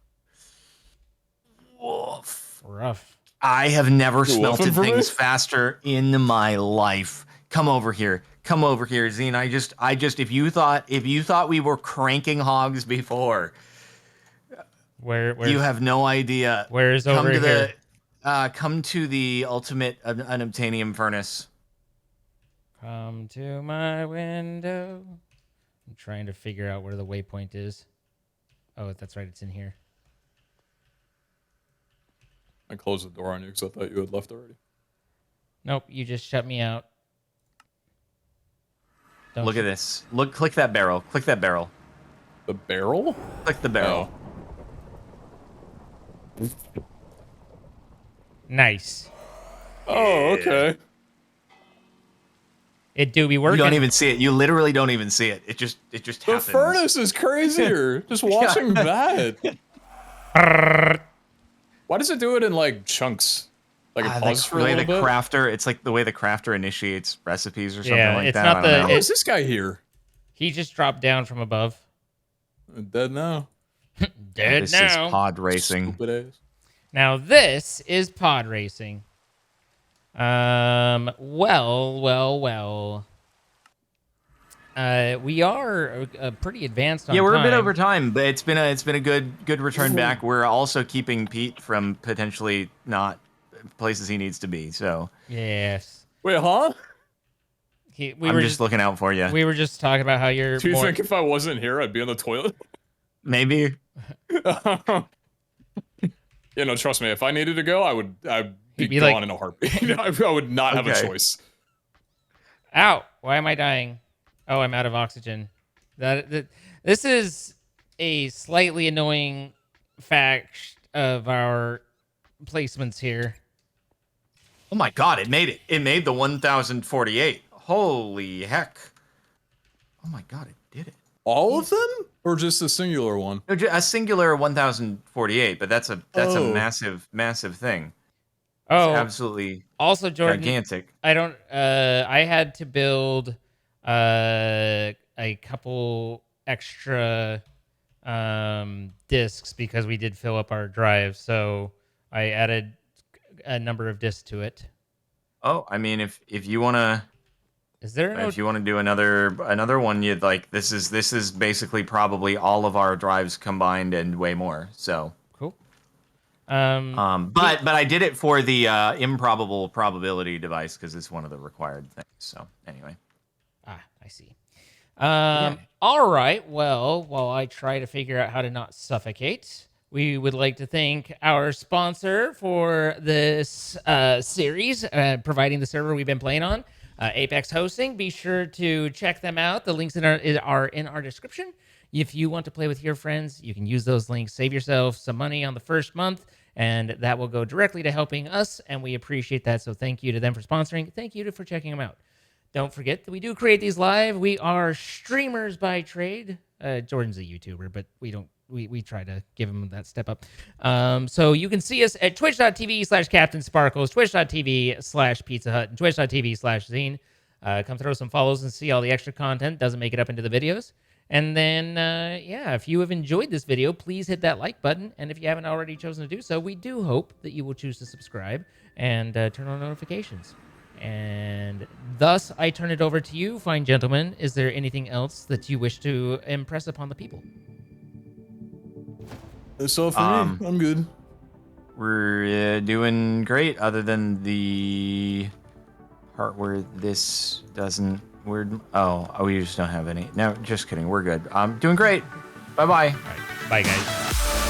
Woof. Rough. I have never You woofing smelted for me? things faster in my life. Come over here. Come over here, Zine. If you thought we were cranking hogs before, Where's you have no idea. Where's over here? Come to the ultimate unobtainium furnace. Come to my window. I'm trying to figure out where the waypoint is. Oh, that's right. It's in here. I closed the door on you because I thought you had left already. Nope. You just shut me out. Don't Look you- at this. Click that barrel. Click that barrel. The barrel? Click the barrel. Nice. Oh, okay. It do be You working. don't even see it. You literally don't even see it. It just The happens. furnace is crazier. Just watching that. Why does it do it in like chunks? Like it pauses for a the way little the bit? crafter, it's like the way the crafter initiates recipes or something Yeah, like it's that. not I don't the- know. How is this guy here? He just dropped down from above. I'm dead now. Dead This now. is pod racing. Stupid ass. Now this is pod racing. Well. We are pretty advanced on Yeah, we're time. a bit over time, but it's been a good return back. We're also keeping Pete from potentially not places he needs to be. So Yes. Wait, huh? I'm just looking out for you. We were just talking about how you're. Do you think if I wasn't here, I'd be on the toilet? Maybe. Yeah, no, trust me. If I needed to go, I'd be be gone like- in a heartbeat. I would not have a Okay. choice. Ow! Why am I dying? Oh, I'm out of oxygen. This is a slightly annoying fact of our placements here. Oh my god, it made it. It made the 1048. Holy heck. Oh my god, it did it. All of them, or just a singular one? No, a singular 1048, but that's a Oh. massive thing. Oh, It's absolutely also Jordan, gigantic. I don't. I had to build a couple extra discs because we did fill up our drive, so I added a number of discs to it. Oh, I mean, if you wanna Is there no? if you wanna do another one, you'd like this is basically probably all of our drives combined and way more. So Cool. but I did it for the improbable probability device because it's one of the required things. So anyway. I see. All right. Well, while I try to figure out how to not suffocate, we would like to thank our sponsor for this series, providing the server we've been playing on, Apex Hosting. Be sure to check them out. The links are in our description. If you want to play with your friends, you can use those links. Save yourself some money on the first month, and that will go directly to helping us, and we appreciate that. So thank you to them for sponsoring. Thank you for checking them out. Don't forget that we do create these live. We are streamers by trade. Jordan's a YouTuber, but we try to give him that step up. So you can see us at twitch.tv/CaptainSparklez, twitch.tv/PizzaHutt, and twitch.tv/Zine. Come throw some follows and see all the extra content. Doesn't make it up into the videos. And then, if you have enjoyed this video, please hit that like button. And if you haven't already chosen to do so, we do hope that you will choose to subscribe and turn on notifications. And thus, I turn it over to you, fine gentlemen. Is there anything else that you wish to impress upon the people? That's all for me. I'm good. We're doing great, other than the part where this doesn't. Oh, we just don't have any. No, just kidding. We're good. I'm doing great. Bye bye. All right, bye, guys.